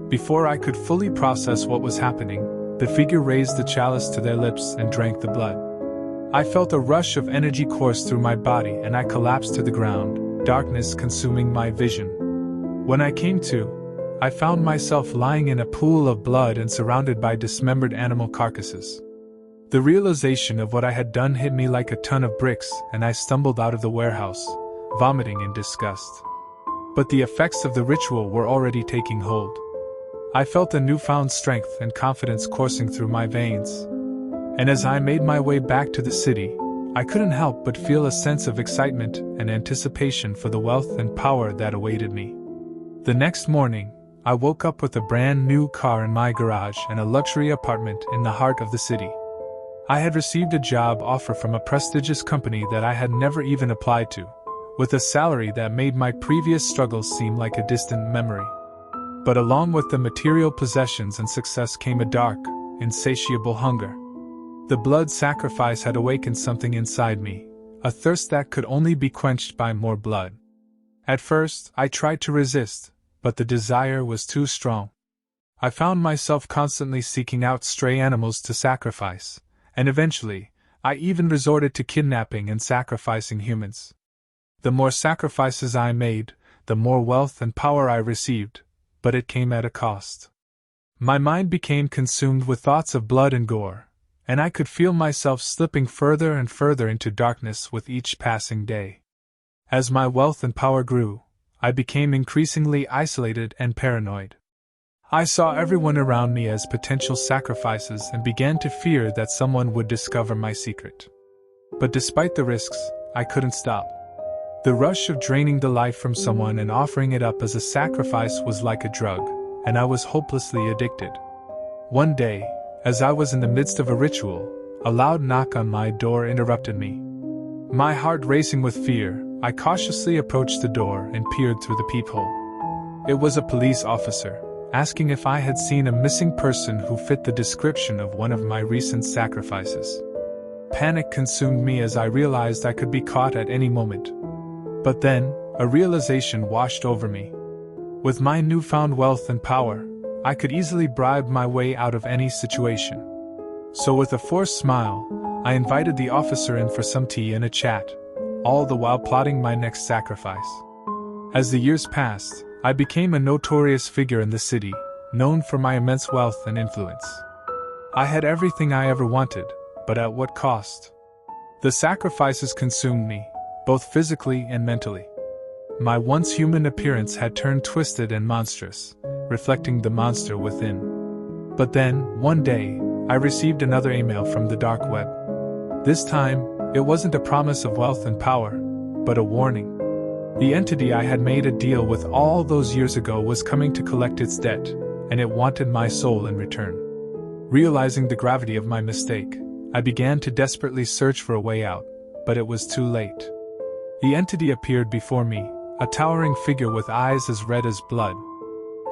Before I could fully process what was happening, the figure raised the chalice to their lips and drank the blood. I felt a rush of energy course through my body and I collapsed to the ground, darkness consuming my vision. When I came to, I found myself lying in a pool of blood and surrounded by dismembered animal carcasses. The realization of what I had done hit me like a ton of bricks, and I stumbled out of the warehouse, vomiting in disgust. But the effects of the ritual were already taking hold. I felt a newfound strength and confidence coursing through my veins. And as I made my way back to the city, I couldn't help but feel a sense of excitement and anticipation for the wealth and power that awaited me. The next morning, I woke up with a brand new car in my garage and a luxury apartment in the heart of the city. I had received a job offer from a prestigious company that I had never even applied to, with a salary that made my previous struggles seem like a distant memory. But along with the material possessions and success came a dark, insatiable hunger. The blood sacrifice had awakened something inside me, a thirst that could only be quenched by more blood. At first, I tried to resist, but the desire was too strong. I found myself constantly seeking out stray animals to sacrifice, and eventually, I even resorted to kidnapping and sacrificing humans. The more sacrifices I made, the more wealth and power I received, but it came at a cost. My mind became consumed with thoughts of blood and gore, and I could feel myself slipping further and further into darkness with each passing day. As my wealth and power grew, I became increasingly isolated and paranoid. I saw everyone around me as potential sacrifices and began to fear that someone would discover my secret. But despite the risks, I couldn't stop. The rush of draining the life from someone and offering it up as a sacrifice was like a drug, and I was hopelessly addicted. One day, as I was in the midst of a ritual, a loud knock on my door interrupted me. My heart racing with fear, I cautiously approached the door and peered through the peephole. It was a police officer, asking if I had seen a missing person who fit the description of one of my recent sacrifices. Panic consumed me as I realized I could be caught at any moment. But then, a realization washed over me. With my newfound wealth and power, I could easily bribe my way out of any situation. So with a forced smile, I invited the officer in for some tea and a chat, all the while plotting my next sacrifice. As the years passed, I became a notorious figure in the city, known for my immense wealth and influence. I had everything I ever wanted, but at what cost? The sacrifices consumed me, both physically and mentally. My once human appearance had turned twisted and monstrous, reflecting the monster within. But then, one day, I received another email from the dark web. This time, it wasn't a promise of wealth and power, but a warning. The entity I had made a deal with all those years ago was coming to collect its debt, and it wanted my soul in return. Realizing the gravity of my mistake, I began to desperately search for a way out, but it was too late. The entity appeared before me, a towering figure with eyes as red as blood.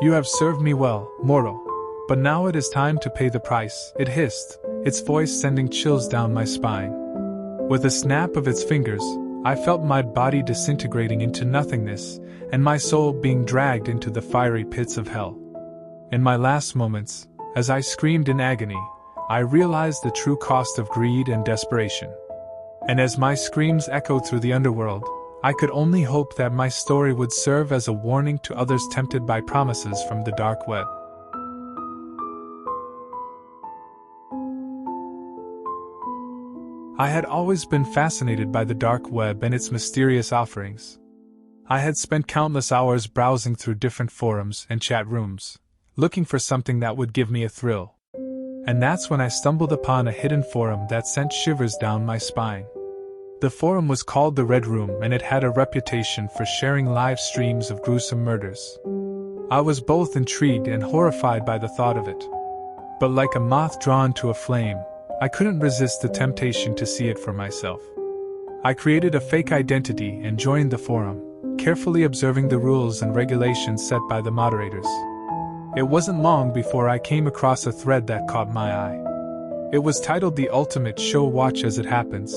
"You have served me well, mortal, but now it is time to pay the price," it hissed, its voice sending chills down my spine. With a snap of its fingers, I felt my body disintegrating into nothingness, and my soul being dragged into the fiery pits of hell. In my last moments, as I screamed in agony, I realized the true cost of greed and desperation. And as my screams echoed through the underworld, I could only hope that my story would serve as a warning to others tempted by promises from the dark web. I had always been fascinated by the dark web and its mysterious offerings. I had spent countless hours browsing through different forums and chat rooms, looking for something that would give me a thrill. And that's when I stumbled upon a hidden forum that sent shivers down my spine. The forum was called the Red Room, and it had a reputation for sharing live streams of gruesome murders. I was both intrigued and horrified by the thought of it. But like a moth drawn to a flame, I couldn't resist the temptation to see it for myself. I created a fake identity and joined the forum, carefully observing the rules and regulations set by the moderators. It wasn't long before I came across a thread that caught my eye. It was titled "The Ultimate Show Watch as It Happens."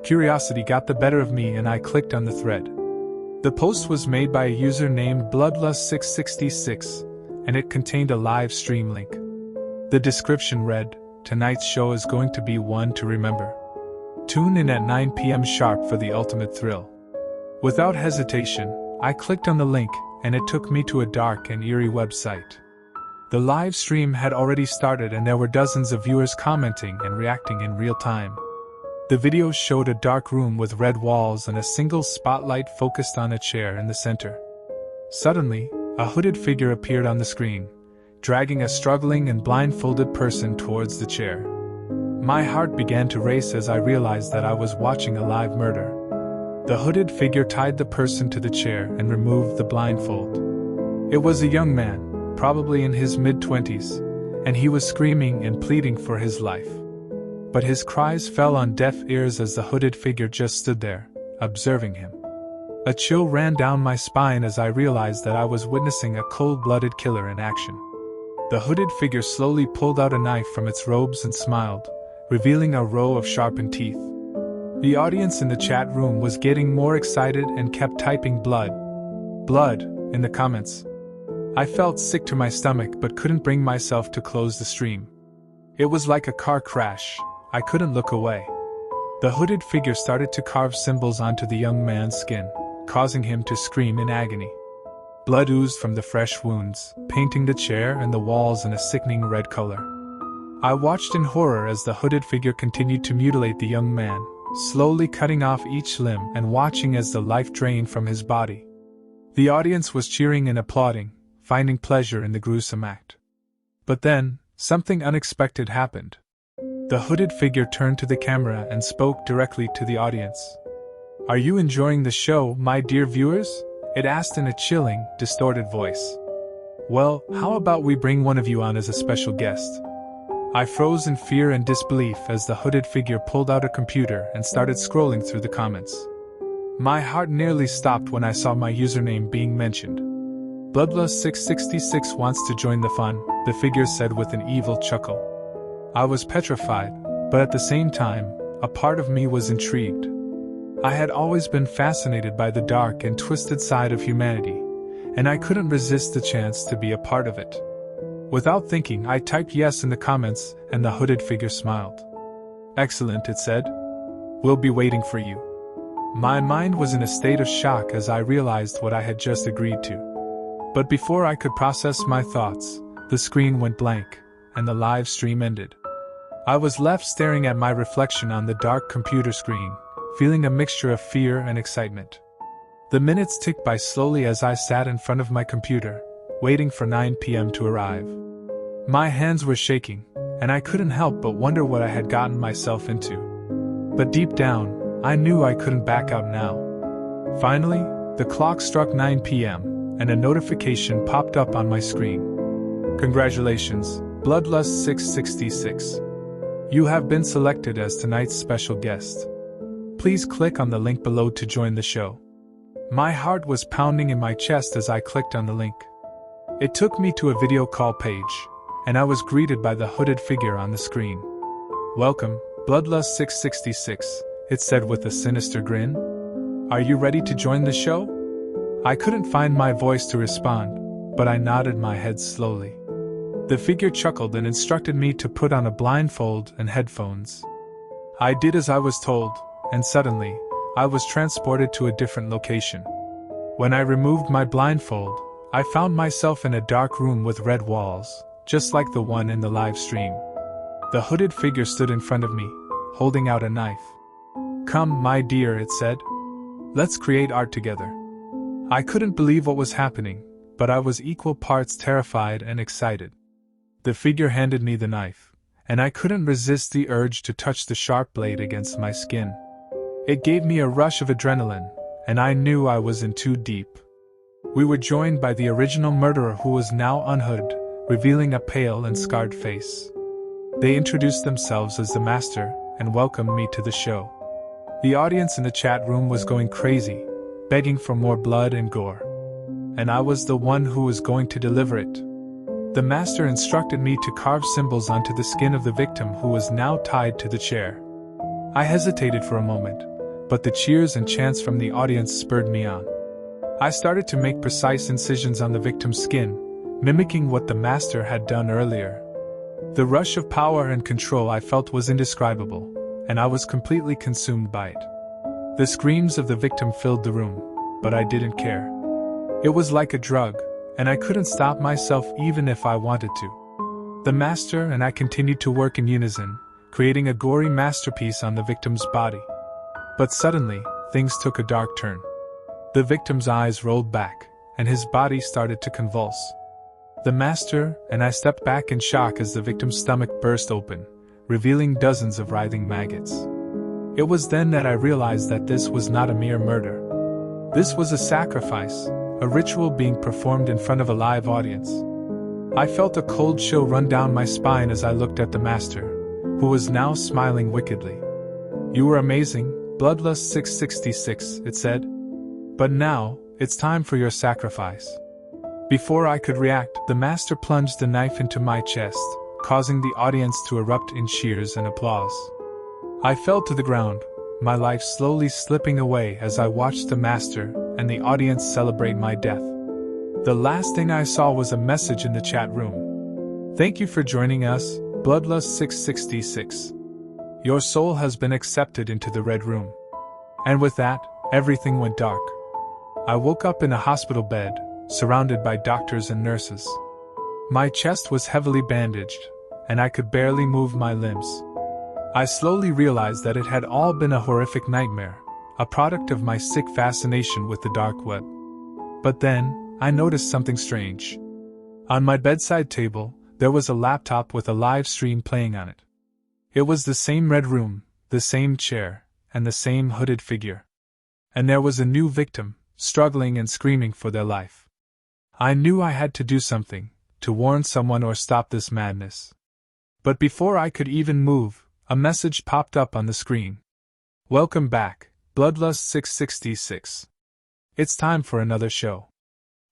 Curiosity got the better of me and I clicked on the thread. The post was made by a user named Bloodlust666, and it contained a live stream link. The description read, "Tonight's show is going to be one to remember. Tune in at 9 p.m. sharp for the ultimate thrill." Without hesitation, I clicked on the link, and it took me to a dark and eerie website. The live stream had already started and there were dozens of viewers commenting and reacting in real time. The video showed a dark room with red walls and a single spotlight focused on a chair in the center. Suddenly, a hooded figure appeared on the screen, dragging a struggling and blindfolded person towards the chair. My heart began to race as I realized that I was watching a live murder. The hooded figure tied the person to the chair and removed the blindfold. It was a young man, probably in his mid-20s, and he was screaming and pleading for his life. But his cries fell on deaf ears as the hooded figure just stood there, observing him. A chill ran down my spine as I realized that I was witnessing a cold-blooded killer in action. The hooded figure slowly pulled out a knife from its robes and smiled, revealing a row of sharpened teeth. The audience in the chat room was getting more excited and kept typing blood in the comments. I felt sick to my stomach but couldn't bring myself to close the stream. It was like a car crash. I couldn't look away. The hooded figure started to carve symbols onto the young man's skin, causing him to scream in agony. Blood oozed from the fresh wounds, painting the chair and the walls in a sickening red color. I watched in horror as the hooded figure continued to mutilate the young man, slowly cutting off each limb and watching as the life drained from his body. The audience was cheering and applauding, finding pleasure in the gruesome act. But then, something unexpected happened. The hooded figure turned to the camera and spoke directly to the audience. "Are you enjoying the show, my dear viewers?" it asked in a chilling, distorted voice. "Well, how about we bring one of you on as a special guest?" I froze in fear and disbelief as the hooded figure pulled out a computer and started scrolling through the comments. My heart nearly stopped when I saw my username being mentioned. Bloodlust666 wants to join the fun, the figure said with an evil chuckle. I was petrified, but at the same time, a part of me was intrigued. I had always been fascinated by the dark and twisted side of humanity, and I couldn't resist the chance to be a part of it. Without thinking, I typed yes in the comments, and the hooded figure smiled. "Excellent," it said. "We'll be waiting for you." My mind was in a state of shock as I realized what I had just agreed to. But before I could process my thoughts, the screen went blank, and the live stream ended. I was left staring at my reflection on the dark computer screen, feeling a mixture of fear and excitement. The minutes ticked by slowly as I sat in front of my computer, waiting for 9 p.m. to arrive. My hands were shaking, and I couldn't help but wonder what I had gotten myself into. But deep down, I knew I couldn't back out now. Finally, the clock struck 9 p.m., and a notification popped up on my screen. "Congratulations, Bloodlust666. You have been selected as tonight's special guest. Please click on the link below to join the show." My heart was pounding in my chest as I clicked on the link. It took me to a video call page, and I was greeted by the hooded figure on the screen. "Welcome, Bloodlust666, it said with a sinister grin. "Are you ready to join the show?" I couldn't find my voice to respond, but I nodded my head slowly. The figure chuckled and instructed me to put on a blindfold and headphones. I did as I was told, and suddenly, I was transported to a different location. When I removed my blindfold, I found myself in a dark room with red walls, just like the one in the live stream. The hooded figure stood in front of me, holding out a knife. "Come, my dear," it said. "Let's create art together." I couldn't believe what was happening, but I was equal parts terrified and excited. The figure handed me the knife, and I couldn't resist the urge to touch the sharp blade against my skin. It gave me a rush of adrenaline, and I knew I was in too deep. We were joined by the original murderer who was now unhooded, revealing a pale and scarred face. They introduced themselves as the master and welcomed me to the show. The audience in the chat room was going crazy, begging for more blood and gore. And I was the one who was going to deliver it. The master instructed me to carve symbols onto the skin of the victim who was now tied to the chair. I hesitated for a moment, but the cheers and chants from the audience spurred me on. I started to make precise incisions on the victim's skin, mimicking what the master had done earlier. The rush of power and control I felt was indescribable, and I was completely consumed by it. The screams of the victim filled the room, but I didn't care. It was like a drug, and I couldn't stop myself even if I wanted to. The master and I continued to work in unison, creating a gory masterpiece on the victim's body. But suddenly, things took a dark turn. The victim's eyes rolled back, and his body started to convulse. The master and I stepped back in shock as the victim's stomach burst open, revealing dozens of writhing maggots. It was then that I realized that this was not a mere murder. This was a sacrifice, a ritual being performed in front of a live audience. I felt a cold chill run down my spine as I looked at the master, who was now smiling wickedly. "You were amazing, Bloodlust 666, it said. "But now, it's time for your sacrifice." Before I could react, the master plunged the knife into my chest, causing the audience to erupt in cheers and applause. I fell to the ground, my life slowly slipping away as I watched the master and the audience celebrate my death. The last thing I saw was a message in the chat room. "Thank you for joining us, Bloodlust 666. Your soul has been accepted into the Red Room." And with that, everything went dark. I woke up in a hospital bed, surrounded by doctors and nurses. My chest was heavily bandaged, and I could barely move my limbs. I slowly realized that it had all been a horrific nightmare, a product of my sick fascination with the dark web. But then, I noticed something strange. On my bedside table, there was a laptop with a live stream playing on it. It was the same red room, the same chair, and the same hooded figure. And there was a new victim, struggling and screaming for their life. I knew I had to do something, to warn someone or stop this madness. But before I could even move, a message popped up on the screen. "Welcome back, Bloodlust 666. It's time for another show."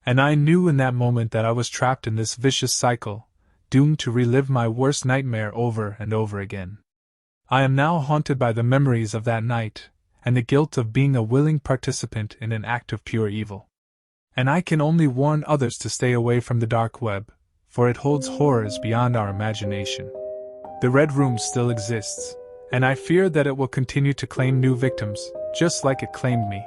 And I knew in that moment that I was trapped in this vicious cycle, doomed to relive my worst nightmare over and over again. I am now haunted by the memories of that night, and the guilt of being a willing participant in an act of pure evil. And I can only warn others to stay away from the dark web, for it holds horrors beyond our imagination. The Red Room still exists, and I fear that it will continue to claim new victims, just like it claimed me.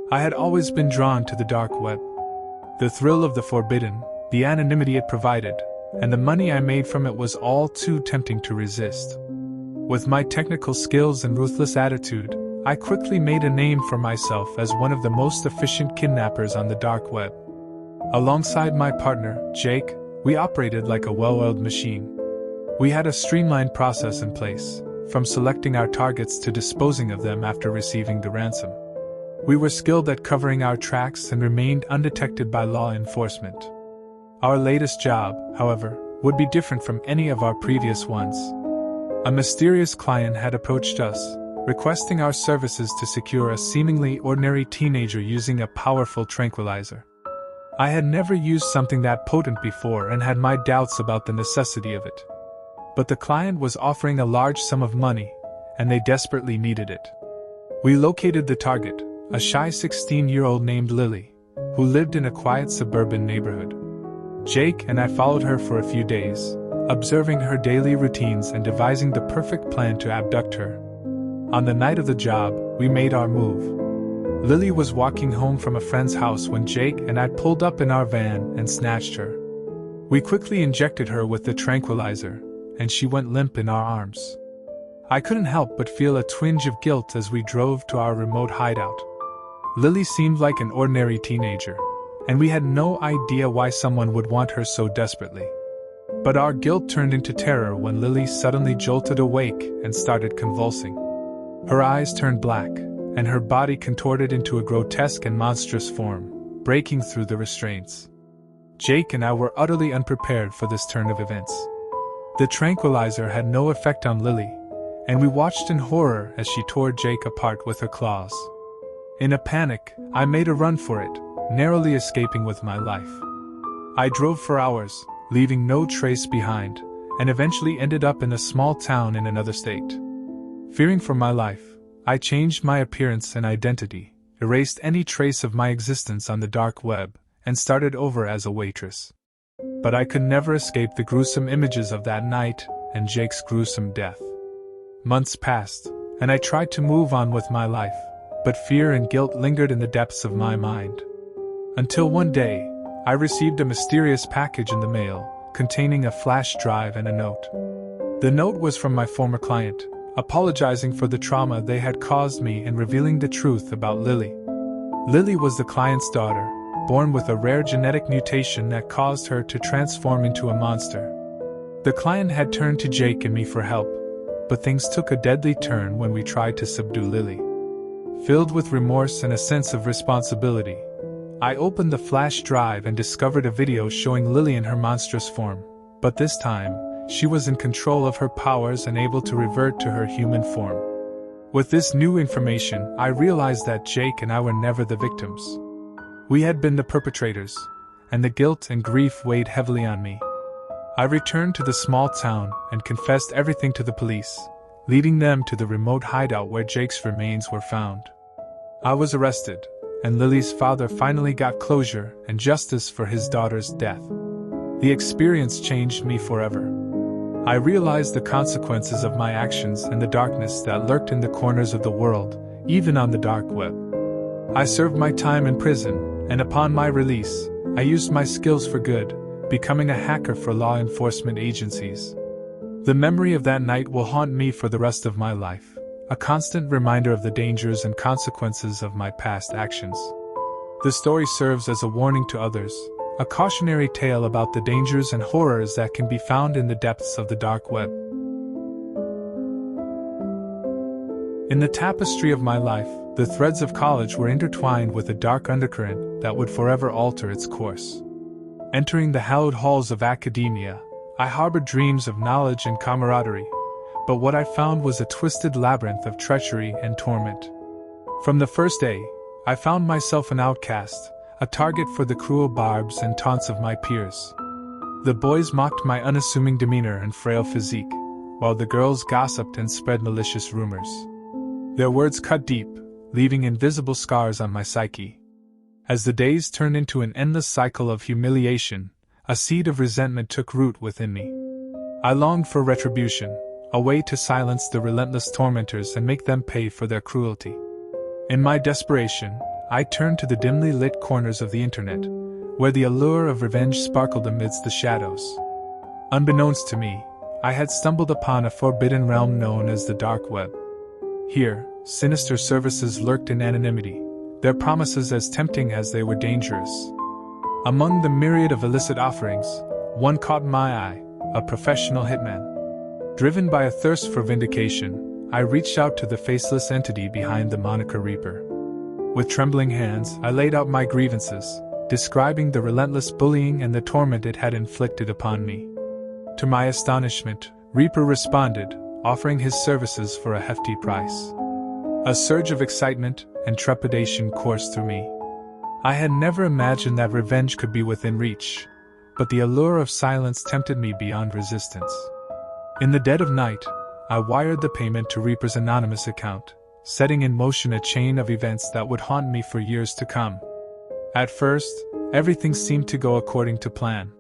I had always been drawn to the dark web. The thrill of the forbidden, the anonymity it provided, and the money I made from it was all too tempting to resist. With my technical skills and ruthless attitude, I quickly made a name for myself as one of the most efficient kidnappers on the dark web. Alongside my partner, Jake, we operated like a well-oiled machine. We had a streamlined process in place, from selecting our targets to disposing of them after receiving the ransom. We were skilled at covering our tracks and remained undetected by law enforcement. Our latest job, however, would be different from any of our previous ones. A mysterious client had approached us, requesting our services to secure a seemingly ordinary teenager using a powerful tranquilizer. I had never used something that potent before and had my doubts about the necessity of it. But the client was offering a large sum of money, and they desperately needed it. We located the target, a shy 16-year-old named Lily, who lived in a quiet suburban neighborhood. Jake and I followed her for a few days, observing her daily routines and devising the perfect plan to abduct her. On the night of the job, we made our move. Lily was walking home from a friend's house when Jake and I pulled up in our van and snatched her. We quickly injected her with the tranquilizer, and she went limp in our arms. I couldn't help but feel a twinge of guilt as we drove to our remote hideout. Lily seemed like an ordinary teenager, and we had no idea why someone would want her so desperately. But our guilt turned into terror when Lily suddenly jolted awake and started convulsing. Her eyes turned black, and her body contorted into a grotesque and monstrous form, breaking through the restraints. Jake and I were utterly unprepared for this turn of events. The tranquilizer had no effect on Lily, and we watched in horror as she tore Jake apart with her claws. In a panic, I made a run for it, narrowly escaping with my life. I drove for hours, leaving no trace behind, and eventually ended up in a small town in another state. Fearing for my life, I changed my appearance and identity, erased any trace of my existence on the dark web, and started over as a waitress. But I could never escape the gruesome images of that night and Jake's gruesome death. Months passed, and I tried to move on with my life, but fear and guilt lingered in the depths of my mind. Until one day, I received a mysterious package in the mail, containing a flash drive and a note. The note was from my former client, apologizing for the trauma they had caused me and revealing the truth about Lily. Lily was the client's daughter, born with a rare genetic mutation that caused her to transform into a monster. The client had turned to Jake and me for help, but things took a deadly turn when we tried to subdue Lily. Filled with remorse and a sense of responsibility, I opened the flash drive and discovered a video showing Lily in her monstrous form, but this time, she was in control of her powers and able to revert to her human form. With this new information, I realized that Jake and I were never the victims. We had been the perpetrators, and the guilt and grief weighed heavily on me. I returned to the small town and confessed everything to the police, leading them to the remote hideout where Jake's remains were found. I was arrested, and Lily's father finally got closure and justice for his daughter's death. The experience changed me forever. I realized the consequences of my actions and the darkness that lurked in the corners of the world, even on the dark web. I served my time in prison, and upon my release, I used my skills for good, becoming a hacker for law enforcement agencies. The memory of that night will haunt me for the rest of my life, a constant reminder of the dangers and consequences of my past actions. The story serves as a warning to others, a cautionary tale about the dangers and horrors that can be found in the depths of the dark web. In the tapestry of my life, the threads of college were intertwined with a dark undercurrent that would forever alter its course. Entering the hallowed halls of academia, I harbored dreams of knowledge and camaraderie, but what I found was a twisted labyrinth of treachery and torment. From the first day, I found myself an outcast, a target for the cruel barbs and taunts of my peers. The boys mocked my unassuming demeanor and frail physique, while the girls gossiped and spread malicious rumors. Their words cut deep, leaving invisible scars on my psyche. As the days turned into an endless cycle of humiliation, a seed of resentment took root within me. I longed for retribution, a way to silence the relentless tormentors and make them pay for their cruelty. In my desperation, I turned to the dimly lit corners of the internet, where the allure of revenge sparkled amidst the shadows. Unbeknownst to me, I had stumbled upon a forbidden realm known as the dark web. Here, sinister services lurked in anonymity, their promises as tempting as they were dangerous. Among the myriad of illicit offerings, one caught my eye, a professional hitman. Driven by a thirst for vindication, I reached out to the faceless entity behind the moniker Reaper. With trembling hands, I laid out my grievances, describing the relentless bullying and the torment it had inflicted upon me. To my astonishment, Reaper responded, offering his services for a hefty price. A surge of excitement and trepidation coursed through me. I had never imagined that revenge could be within reach, but the allure of silence tempted me beyond resistance. In the dead of night, I wired the payment to Reaper's anonymous account, setting in motion a chain of events that would haunt me for years to come. At first, everything seemed to go according to plan.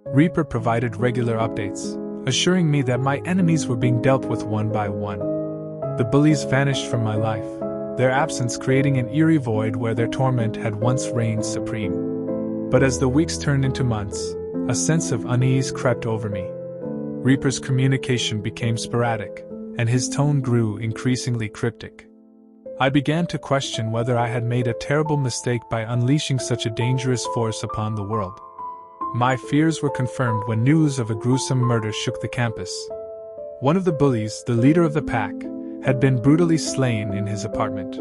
Reaper provided regular updates, assuring me that my enemies were being dealt with one by one. The bullies vanished from my life, their absence creating an eerie void where their torment had once reigned supreme. But as the weeks turned into months, a sense of unease crept over me. Reaper's communication became sporadic, and his tone grew increasingly cryptic. I began to question whether I had made a terrible mistake by unleashing such a dangerous force upon the world. My fears were confirmed when news of a gruesome murder shook the campus. One of the bullies, the leader of the pack, had been brutally slain in his apartment.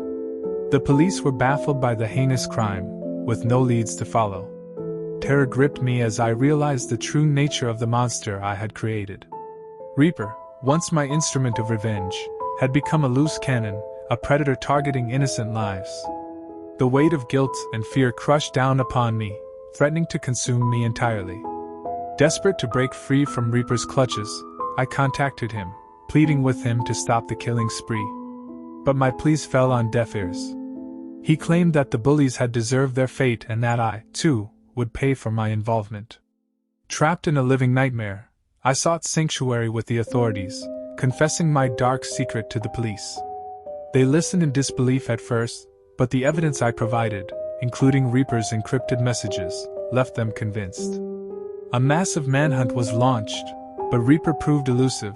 The police were baffled by the heinous crime, with no leads to follow. Terror gripped me as I realized the true nature of the monster I had created. Reaper, once my instrument of revenge, had become a loose cannon, a predator targeting innocent lives. The weight of guilt and fear crushed down upon me, threatening to consume me entirely. Desperate to break free from Reaper's clutches, I contacted him, pleading with him to stop the killing spree. But my pleas fell on deaf ears. He claimed that the bullies had deserved their fate and that I, too, would pay for my involvement. Trapped in a living nightmare, I sought sanctuary with the authorities, confessing my dark secret to the police. They listened in disbelief at first, but the evidence I provided, including Reaper's encrypted messages, left them convinced. A massive manhunt was launched, but Reaper proved elusive,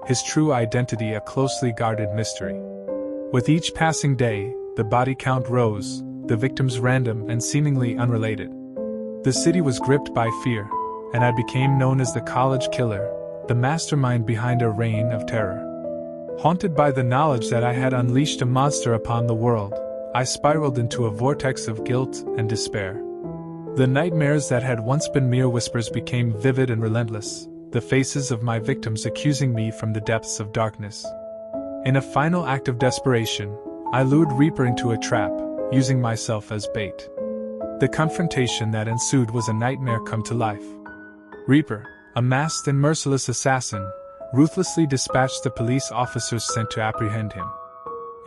his true identity a closely guarded mystery. With each passing day, the body count rose, the victims random and seemingly unrelated. The city was gripped by fear, and I became known as the college killer, the mastermind behind a reign of terror. Haunted by the knowledge that I had unleashed a monster upon the world, I spiraled into a vortex of guilt and despair. The nightmares that had once been mere whispers became vivid and relentless, the faces of my victims accusing me from the depths of darkness. In a final act of desperation, I lured Reaper into a trap, using myself as bait. The confrontation that ensued was a nightmare come to life. Reaper, a masked and merciless assassin, ruthlessly dispatched the police officers sent to apprehend him.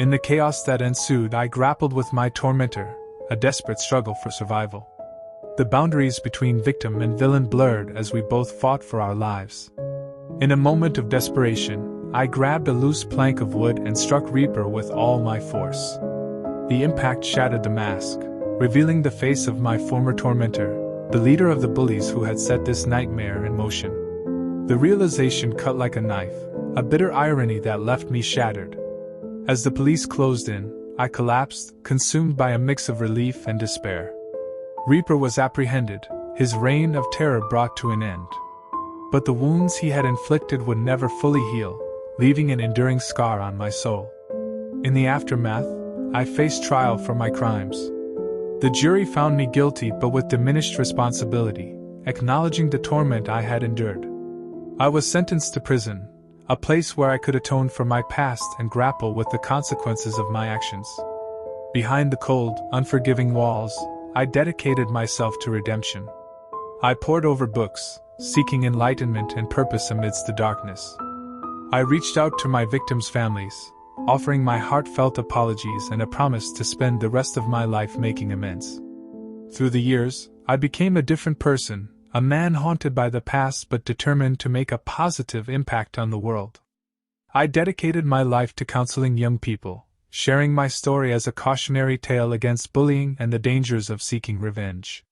In the chaos that ensued, I grappled with my tormentor, a desperate struggle for survival. The boundaries between victim and villain blurred as we both fought for our lives. In a moment of desperation, I grabbed a loose plank of wood and struck Reaper with all my force. The impact shattered the mask, revealing the face of my former tormentor, the leader of the bullies who had set this nightmare in motion. The realization cut like a knife, a bitter irony that left me shattered. As the police closed in, I collapsed, consumed by a mix of relief and despair. Reaper was apprehended, his reign of terror brought to an end. But the wounds he had inflicted would never fully heal, leaving an enduring scar on my soul. In the aftermath, I faced trial for my crimes. The jury found me guilty but with diminished responsibility, acknowledging the torment I had endured. I was sentenced to prison, a place where I could atone for my past and grapple with the consequences of my actions. Behind the cold, unforgiving walls, I dedicated myself to redemption. I pored over books, seeking enlightenment and purpose amidst the darkness. I reached out to my victims' families, offering my heartfelt apologies and a promise to spend the rest of my life making amends. Through the years, I became a different person, a man haunted by the past but determined to make a positive impact on the world. I dedicated my life to counseling young people, sharing my story as a cautionary tale against bullying and the dangers of seeking revenge.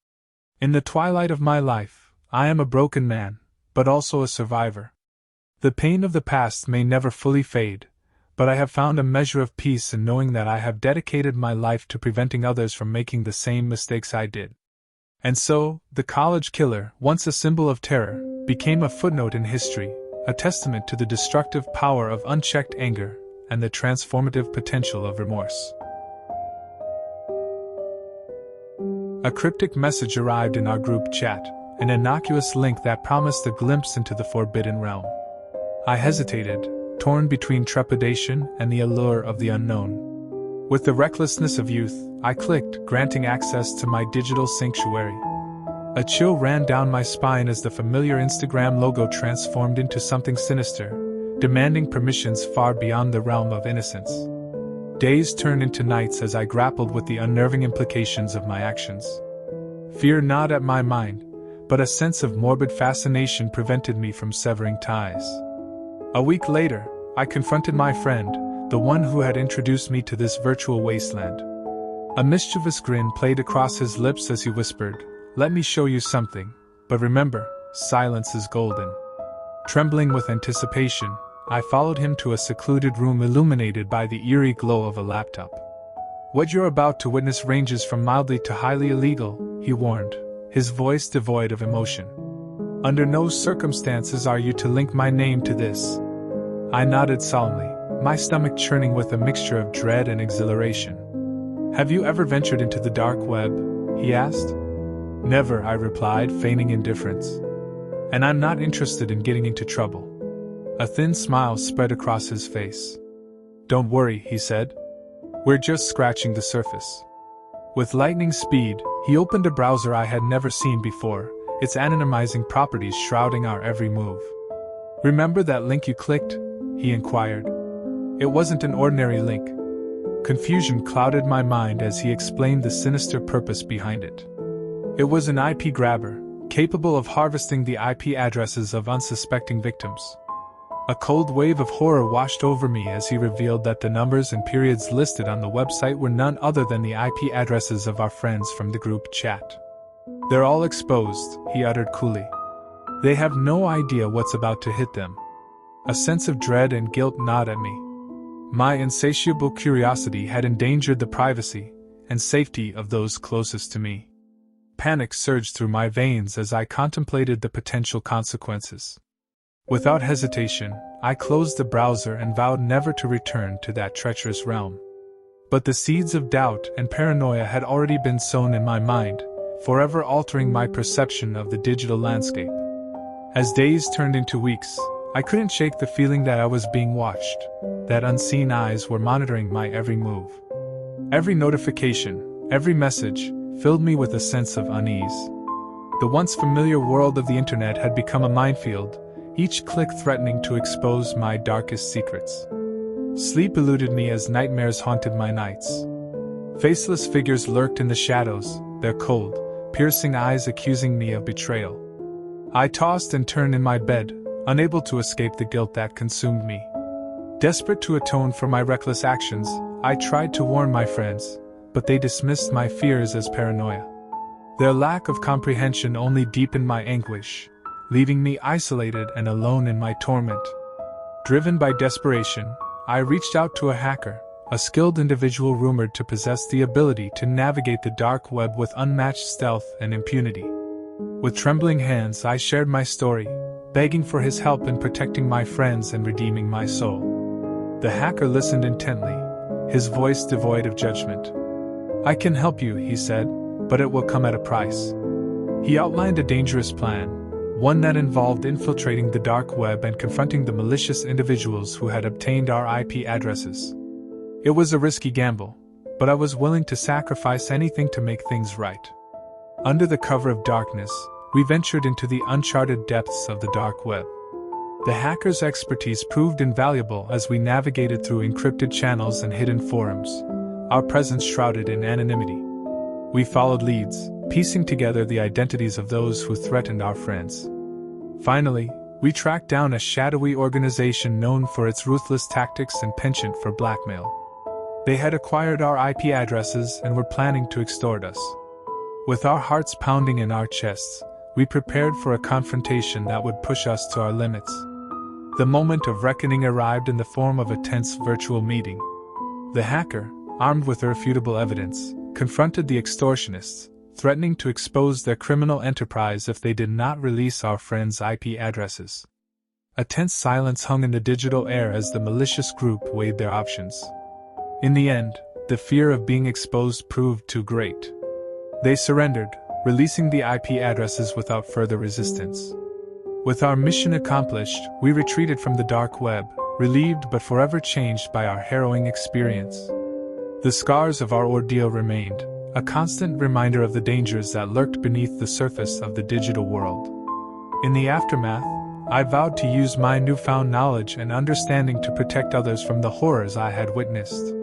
In the twilight of my life, I am a broken man, but also a survivor. The pain of the past may never fully fade, but I have found a measure of peace in knowing that I have dedicated my life to preventing others from making the same mistakes I did. And so, the college killer, once a symbol of terror, became a footnote in history, a testament to the destructive power of unchecked anger and the transformative potential of remorse. A cryptic message arrived in our group chat, an innocuous link that promised a glimpse into the forbidden realm. I hesitated, torn between trepidation and the allure of the unknown. With the recklessness of youth, I clicked, granting access to my digital sanctuary. A chill ran down my spine as the familiar Instagram logo transformed into something sinister, demanding permissions far beyond the realm of innocence. Days turned into nights as I grappled with the unnerving implications of my actions. Fear gnawed at my mind, but a sense of morbid fascination prevented me from severing ties. A week later, I confronted my friend, the one who had introduced me to this virtual wasteland. A mischievous grin played across his lips as he whispered, "Let me show you something, but remember, silence is golden." Trembling with anticipation, I followed him to a secluded room illuminated by the eerie glow of a laptop. "What you're about to witness ranges from mildly to highly illegal," he warned, his voice devoid of emotion. "Under no circumstances are you to link my name to this." I nodded solemnly, my stomach churning with a mixture of dread and exhilaration. "Have you ever ventured into the dark web?" he asked. "Never," I replied, feigning indifference. "And I'm not interested in getting into trouble." A thin smile spread across his face. "Don't worry," he said. "We're just scratching the surface." With lightning speed, he opened a browser I had never seen before, its anonymizing properties shrouding our every move. "Remember that link you clicked?" he inquired. It wasn't an ordinary link. Confusion clouded my mind as he explained the sinister purpose behind it. It was an IP grabber, capable of harvesting the IP addresses of unsuspecting victims. A cold wave of horror washed over me as he revealed that the numbers and periods listed on the website were none other than the IP addresses of our friends from the group chat. "They're all exposed," he uttered coolly. "They have no idea what's about to hit them." A sense of dread and guilt gnawed at me. My insatiable curiosity had endangered the privacy and safety of those closest to me. Panic surged through my veins as I contemplated the potential consequences. Without hesitation, I closed the browser and vowed never to return to that treacherous realm. But the seeds of doubt and paranoia had already been sown in my mind, forever altering my perception of the digital landscape. As days turned into weeks, I couldn't shake the feeling that I was being watched, that unseen eyes were monitoring my every move. Every notification, every message, filled me with a sense of unease. The once familiar world of the internet had become a minefield, each click threatening to expose my darkest secrets. Sleep eluded me as nightmares haunted my nights. Faceless figures lurked in the shadows, their cold, piercing eyes accusing me of betrayal. I tossed and turned in my bed, unable to escape the guilt that consumed me. Desperate to atone for my reckless actions, I tried to warn my friends, but they dismissed my fears as paranoia. Their lack of comprehension only deepened my anguish, leaving me isolated and alone in my torment. Driven by desperation, I reached out to a hacker, a skilled individual rumored to possess the ability to navigate the dark web with unmatched stealth and impunity. With trembling hands, I shared my story, begging for his help in protecting my friends and redeeming my soul. The hacker listened intently, his voice devoid of judgment. "I can help you," he said, "but it will come at a price." He outlined a dangerous plan, one that involved infiltrating the dark web and confronting the malicious individuals who had obtained our IP addresses. It was a risky gamble, but I was willing to sacrifice anything to make things right. Under the cover of darkness, we ventured into the uncharted depths of the dark web. The hacker's expertise proved invaluable as we navigated through encrypted channels and hidden forums, our presence shrouded in anonymity. We followed leads, piecing together the identities of those who threatened our friends. Finally, we tracked down a shadowy organization known for its ruthless tactics and penchant for blackmail. They had acquired our IP addresses and were planning to extort us. With our hearts pounding in our chests, we prepared for a confrontation that would push us to our limits. The moment of reckoning arrived in the form of a tense virtual meeting. The hacker, armed with irrefutable evidence, confronted the extortionists, threatening to expose their criminal enterprise if they did not release our friends' IP addresses. A tense silence hung in the digital air as the malicious group weighed their options. In the end, the fear of being exposed proved too great. They surrendered, releasing the IP addresses without further resistance. With our mission accomplished, we retreated from the dark web, relieved but forever changed by our harrowing experience. The scars of our ordeal remained, a constant reminder of the dangers that lurked beneath the surface of the digital world. In the aftermath, I vowed to use my newfound knowledge and understanding to protect others from the horrors I had witnessed.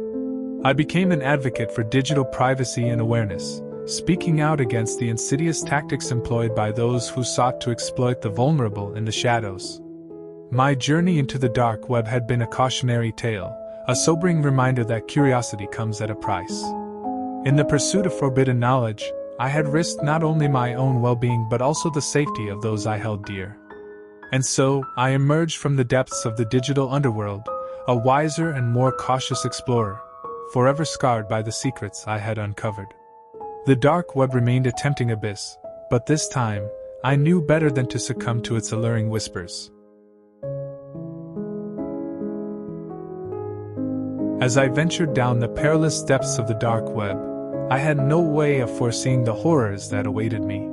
I became an advocate for digital privacy and awareness, speaking out against the insidious tactics employed by those who sought to exploit the vulnerable in the shadows. My journey into the dark web had been a cautionary tale, a sobering reminder that curiosity comes at a price. In the pursuit of forbidden knowledge, I had risked not only my own well-being but also the safety of those I held dear. And so, I emerged from the depths of the digital underworld, a wiser and more cautious explorer, forever scarred by the secrets I had uncovered. The dark web remained a tempting abyss, but this time, I knew better than to succumb to its alluring whispers. As I ventured down the perilous depths of the dark web, I had no way of foreseeing the horrors that awaited me.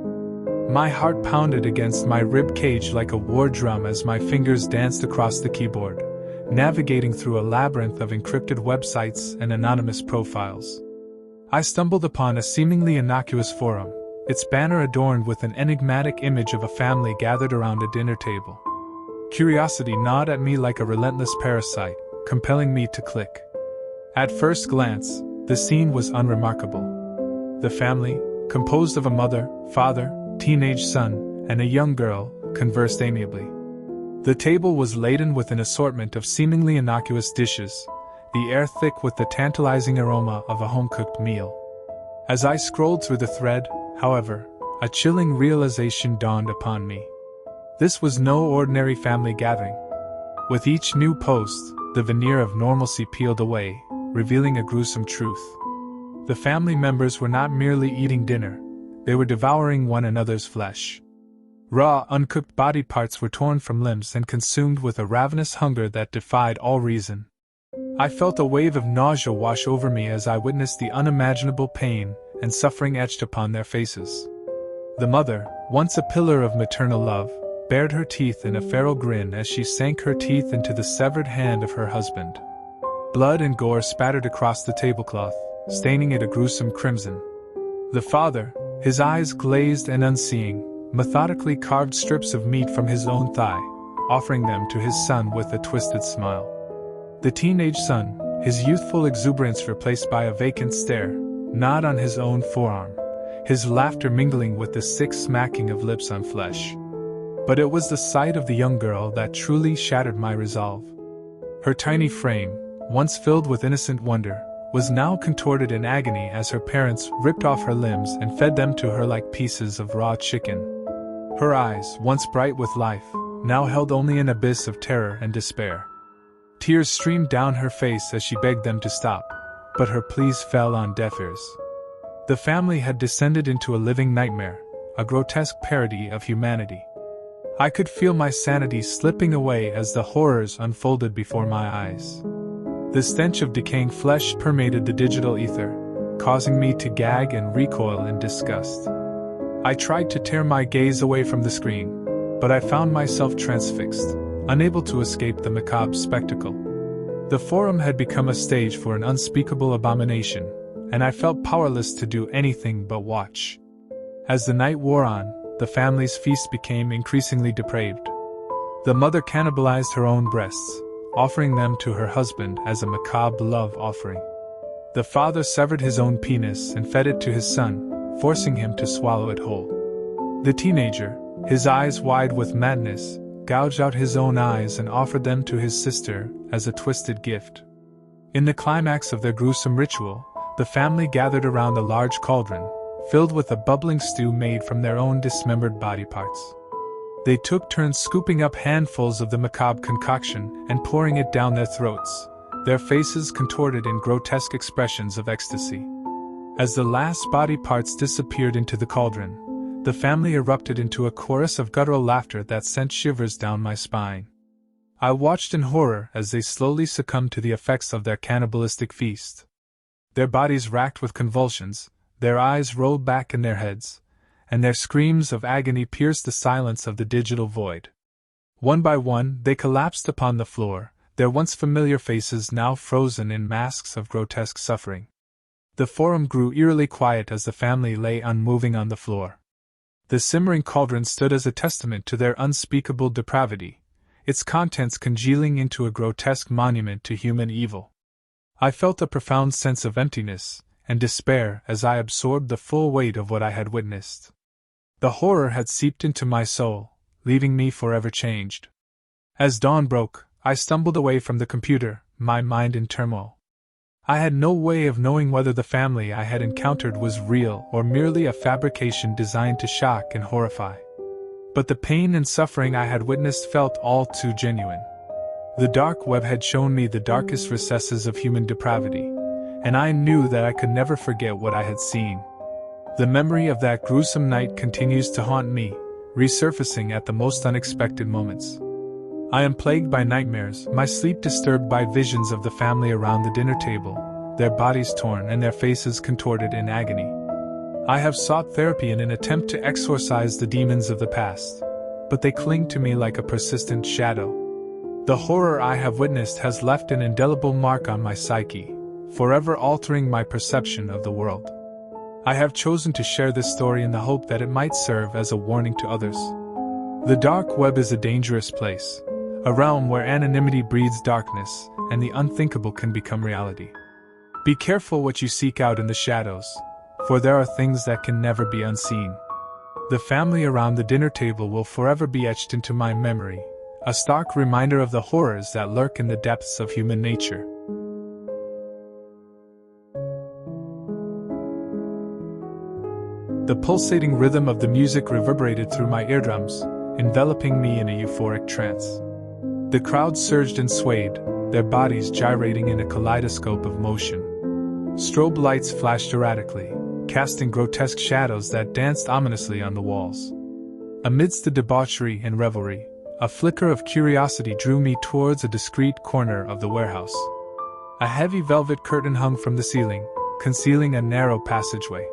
My heart pounded against my rib cage like a war drum as my fingers danced across the keyboard, navigating through a labyrinth of encrypted websites and anonymous profiles. I stumbled upon a seemingly innocuous forum, its banner adorned with an enigmatic image of a family gathered around a dinner table. Curiosity gnawed at me like a relentless parasite, compelling me to click. At first glance, the scene was unremarkable. The family, composed of a mother, father, teenage son, and a young girl, conversed amiably. The table was laden with an assortment of seemingly innocuous dishes, the air thick with the tantalizing aroma of a home-cooked meal. As I scrolled through the thread, however, a chilling realization dawned upon me. This was no ordinary family gathering. With each new post, the veneer of normalcy peeled away, revealing a gruesome truth. The family members were not merely eating dinner, they were devouring one another's flesh. Raw, uncooked body parts were torn from limbs and consumed with a ravenous hunger that defied all reason. I felt a wave of nausea wash over me as I witnessed the unimaginable pain and suffering etched upon their faces. The mother, once a pillar of maternal love, bared her teeth in a feral grin as she sank her teeth into the severed hand of her husband. Blood and gore spattered across the tablecloth, staining it a gruesome crimson. The father, his eyes glazed and unseeing, methodically carved strips of meat from his own thigh, offering them to his son with a twisted smile. The teenage son, his youthful exuberance replaced by a vacant stare, gnawed on his own forearm, his laughter mingling with the sick smacking of lips on flesh. But it was the sight of the young girl that truly shattered my resolve. Her tiny frame, once filled with innocent wonder, was now contorted in agony as her parents ripped off her limbs and fed them to her like pieces of raw chicken. Her eyes, once bright with life, now held only an abyss of terror and despair. Tears streamed down her face as she begged them to stop, but her pleas fell on deaf ears. The family had descended into a living nightmare, a grotesque parody of humanity. I could feel my sanity slipping away as the horrors unfolded before my eyes. The stench of decaying flesh permeated the digital ether, causing me to gag and recoil in disgust. I tried to tear my gaze away from the screen, but I found myself transfixed, unable to escape the macabre spectacle. The forum had become a stage for an unspeakable abomination, and I felt powerless to do anything but watch. As the night wore on, the family's feast became increasingly depraved. The mother cannibalized her own breasts, offering them to her husband as a macabre love offering. The father severed his own penis and fed it to his son, forcing him to swallow it whole. The teenager, his eyes wide with madness, gouged out his own eyes and offered them to his sister as a twisted gift. In the climax of their gruesome ritual, the family gathered around a large cauldron, filled with a bubbling stew made from their own dismembered body parts. They took turns scooping up handfuls of the macabre concoction and pouring it down their throats, their faces contorted in grotesque expressions of ecstasy. As the last body parts disappeared into the cauldron, the family erupted into a chorus of guttural laughter that sent shivers down my spine. I watched in horror as they slowly succumbed to the effects of their cannibalistic feast. Their bodies racked with convulsions, their eyes rolled back in their heads, and their screams of agony pierced the silence of the digital void. One by one, they collapsed upon the floor, their once familiar faces now frozen in masks of grotesque suffering. The forum grew eerily quiet as the family lay unmoving on the floor. The simmering cauldron stood as a testament to their unspeakable depravity, its contents congealing into a grotesque monument to human evil. I felt a profound sense of emptiness and despair as I absorbed the full weight of what I had witnessed. The horror had seeped into my soul, leaving me forever changed. As dawn broke, I stumbled away from the computer, my mind in turmoil. I had no way of knowing whether the family I had encountered was real or merely a fabrication designed to shock and horrify. But the pain and suffering I had witnessed felt all too genuine. The dark web had shown me the darkest recesses of human depravity, and I knew that I could never forget what I had seen. The memory of that gruesome night continues to haunt me, resurfacing at the most unexpected moments. I am plagued by nightmares, my sleep disturbed by visions of the family around the dinner table, their bodies torn and their faces contorted in agony. I have sought therapy in an attempt to exorcise the demons of the past, but they cling to me like a persistent shadow. The horror I have witnessed has left an indelible mark on my psyche, forever altering my perception of the world. I have chosen to share this story in the hope that it might serve as a warning to others. The dark web is a dangerous place, a realm where anonymity breeds darkness, and the unthinkable can become reality. Be careful what you seek out in the shadows, for there are things that can never be unseen. The family around the dinner table will forever be etched into my memory, a stark reminder of the horrors that lurk in the depths of human nature. The pulsating rhythm of the music reverberated through my eardrums, enveloping me in a euphoric trance. The crowd surged and swayed, their bodies gyrating in a kaleidoscope of motion. Strobe lights flashed erratically, casting grotesque shadows that danced ominously on the walls. Amidst the debauchery and revelry, a flicker of curiosity drew me towards a discreet corner of the warehouse. A heavy velvet curtain hung from the ceiling, concealing a narrow passageway.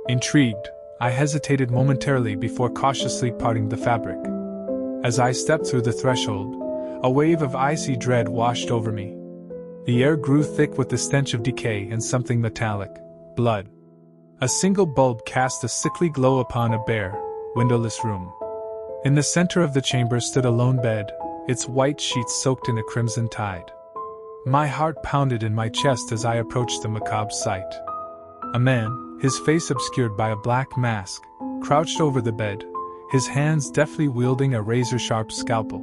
Intrigued, I hesitated momentarily before cautiously parting the fabric. As I stepped through the threshold, a wave of icy dread washed over me. The air grew thick with the stench of decay and something metallic, blood. A single bulb cast a sickly glow upon a bare, windowless room. In the center of the chamber stood a lone bed, its white sheets soaked in a crimson tide. My heart pounded in my chest as I approached the macabre sight. A man, his face obscured by a black mask, crouched over the bed, his hands deftly wielding a razor-sharp scalpel.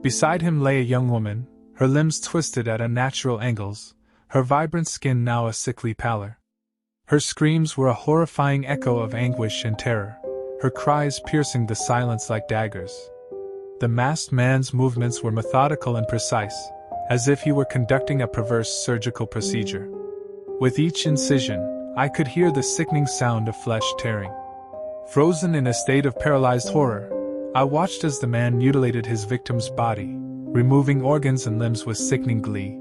Beside him lay a young woman, her limbs twisted at unnatural angles, her vibrant skin now a sickly pallor. Her screams were a horrifying echo of anguish and terror, her cries piercing the silence like daggers. The masked man's movements were methodical and precise, as if he were conducting a perverse surgical procedure. With each incision, I could hear the sickening sound of flesh tearing. Frozen in a state of paralyzed horror, I watched as the man mutilated his victim's body, removing organs and limbs with sickening glee.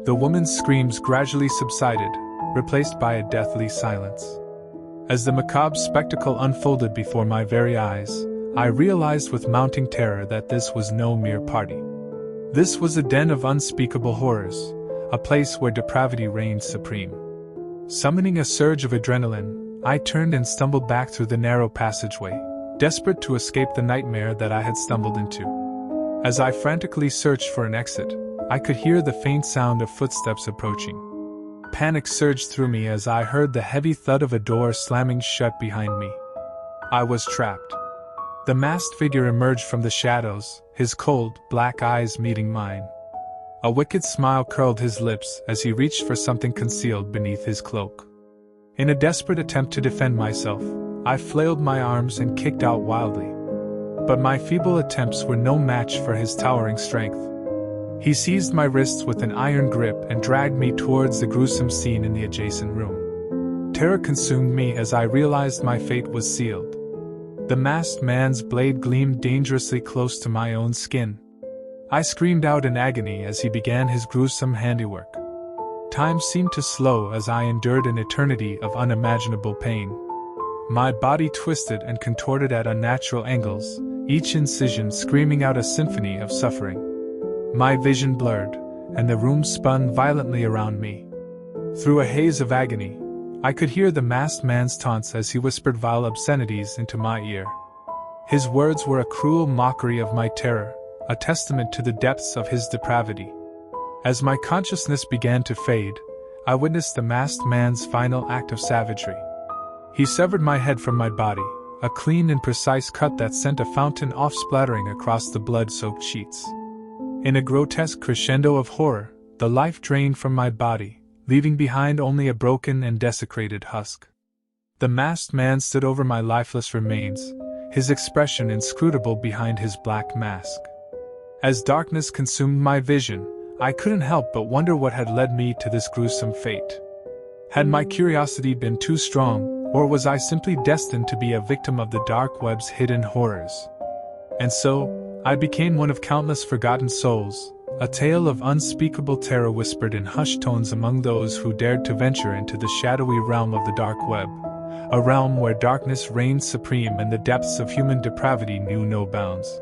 The woman's screams gradually subsided, replaced by a deathly silence. As the macabre spectacle unfolded before my very eyes, I realized with mounting terror that this was no mere party. This was a den of unspeakable horrors, a place where depravity reigned supreme. Summoning a surge of adrenaline, I turned and stumbled back through the narrow passageway, desperate to escape the nightmare that I had stumbled into. As I frantically searched for an exit, I could hear the faint sound of footsteps approaching. Panic surged through me as I heard the heavy thud of a door slamming shut behind me. I was trapped. The masked figure emerged from the shadows, his cold, black eyes meeting mine. A wicked smile curled his lips as he reached for something concealed beneath his cloak. In a desperate attempt to defend myself, I flailed my arms and kicked out wildly. But my feeble attempts were no match for his towering strength. He seized my wrists with an iron grip and dragged me towards the gruesome scene in the adjacent room. Terror consumed me as I realized my fate was sealed. The masked man's blade gleamed dangerously close to my own skin. I screamed out in agony as he began his gruesome handiwork. Time seemed to slow as I endured an eternity of unimaginable pain. My body twisted and contorted at unnatural angles, each incision screaming out a symphony of suffering. My vision blurred, and the room spun violently around me. Through a haze of agony, I could hear the masked man's taunts as he whispered vile obscenities into my ear. His words were a cruel mockery of my terror, a testament to the depths of his depravity. As my consciousness began to fade, I witnessed the masked man's final act of savagery. He severed my head from my body, a clean and precise cut that sent a fountain off splattering across the blood-soaked sheets. In a grotesque crescendo of horror, the life drained from my body, leaving behind only a broken and desecrated husk. The masked man stood over my lifeless remains, his expression inscrutable behind his black mask. As darkness consumed my vision, I couldn't help but wonder what had led me to this gruesome fate. Had my curiosity been too strong, or was I simply destined to be a victim of the dark web's hidden horrors? And so, I became one of countless forgotten souls, a tale of unspeakable terror whispered in hushed tones among those who dared to venture into the shadowy realm of the dark web, a realm where darkness reigned supreme and the depths of human depravity knew no bounds.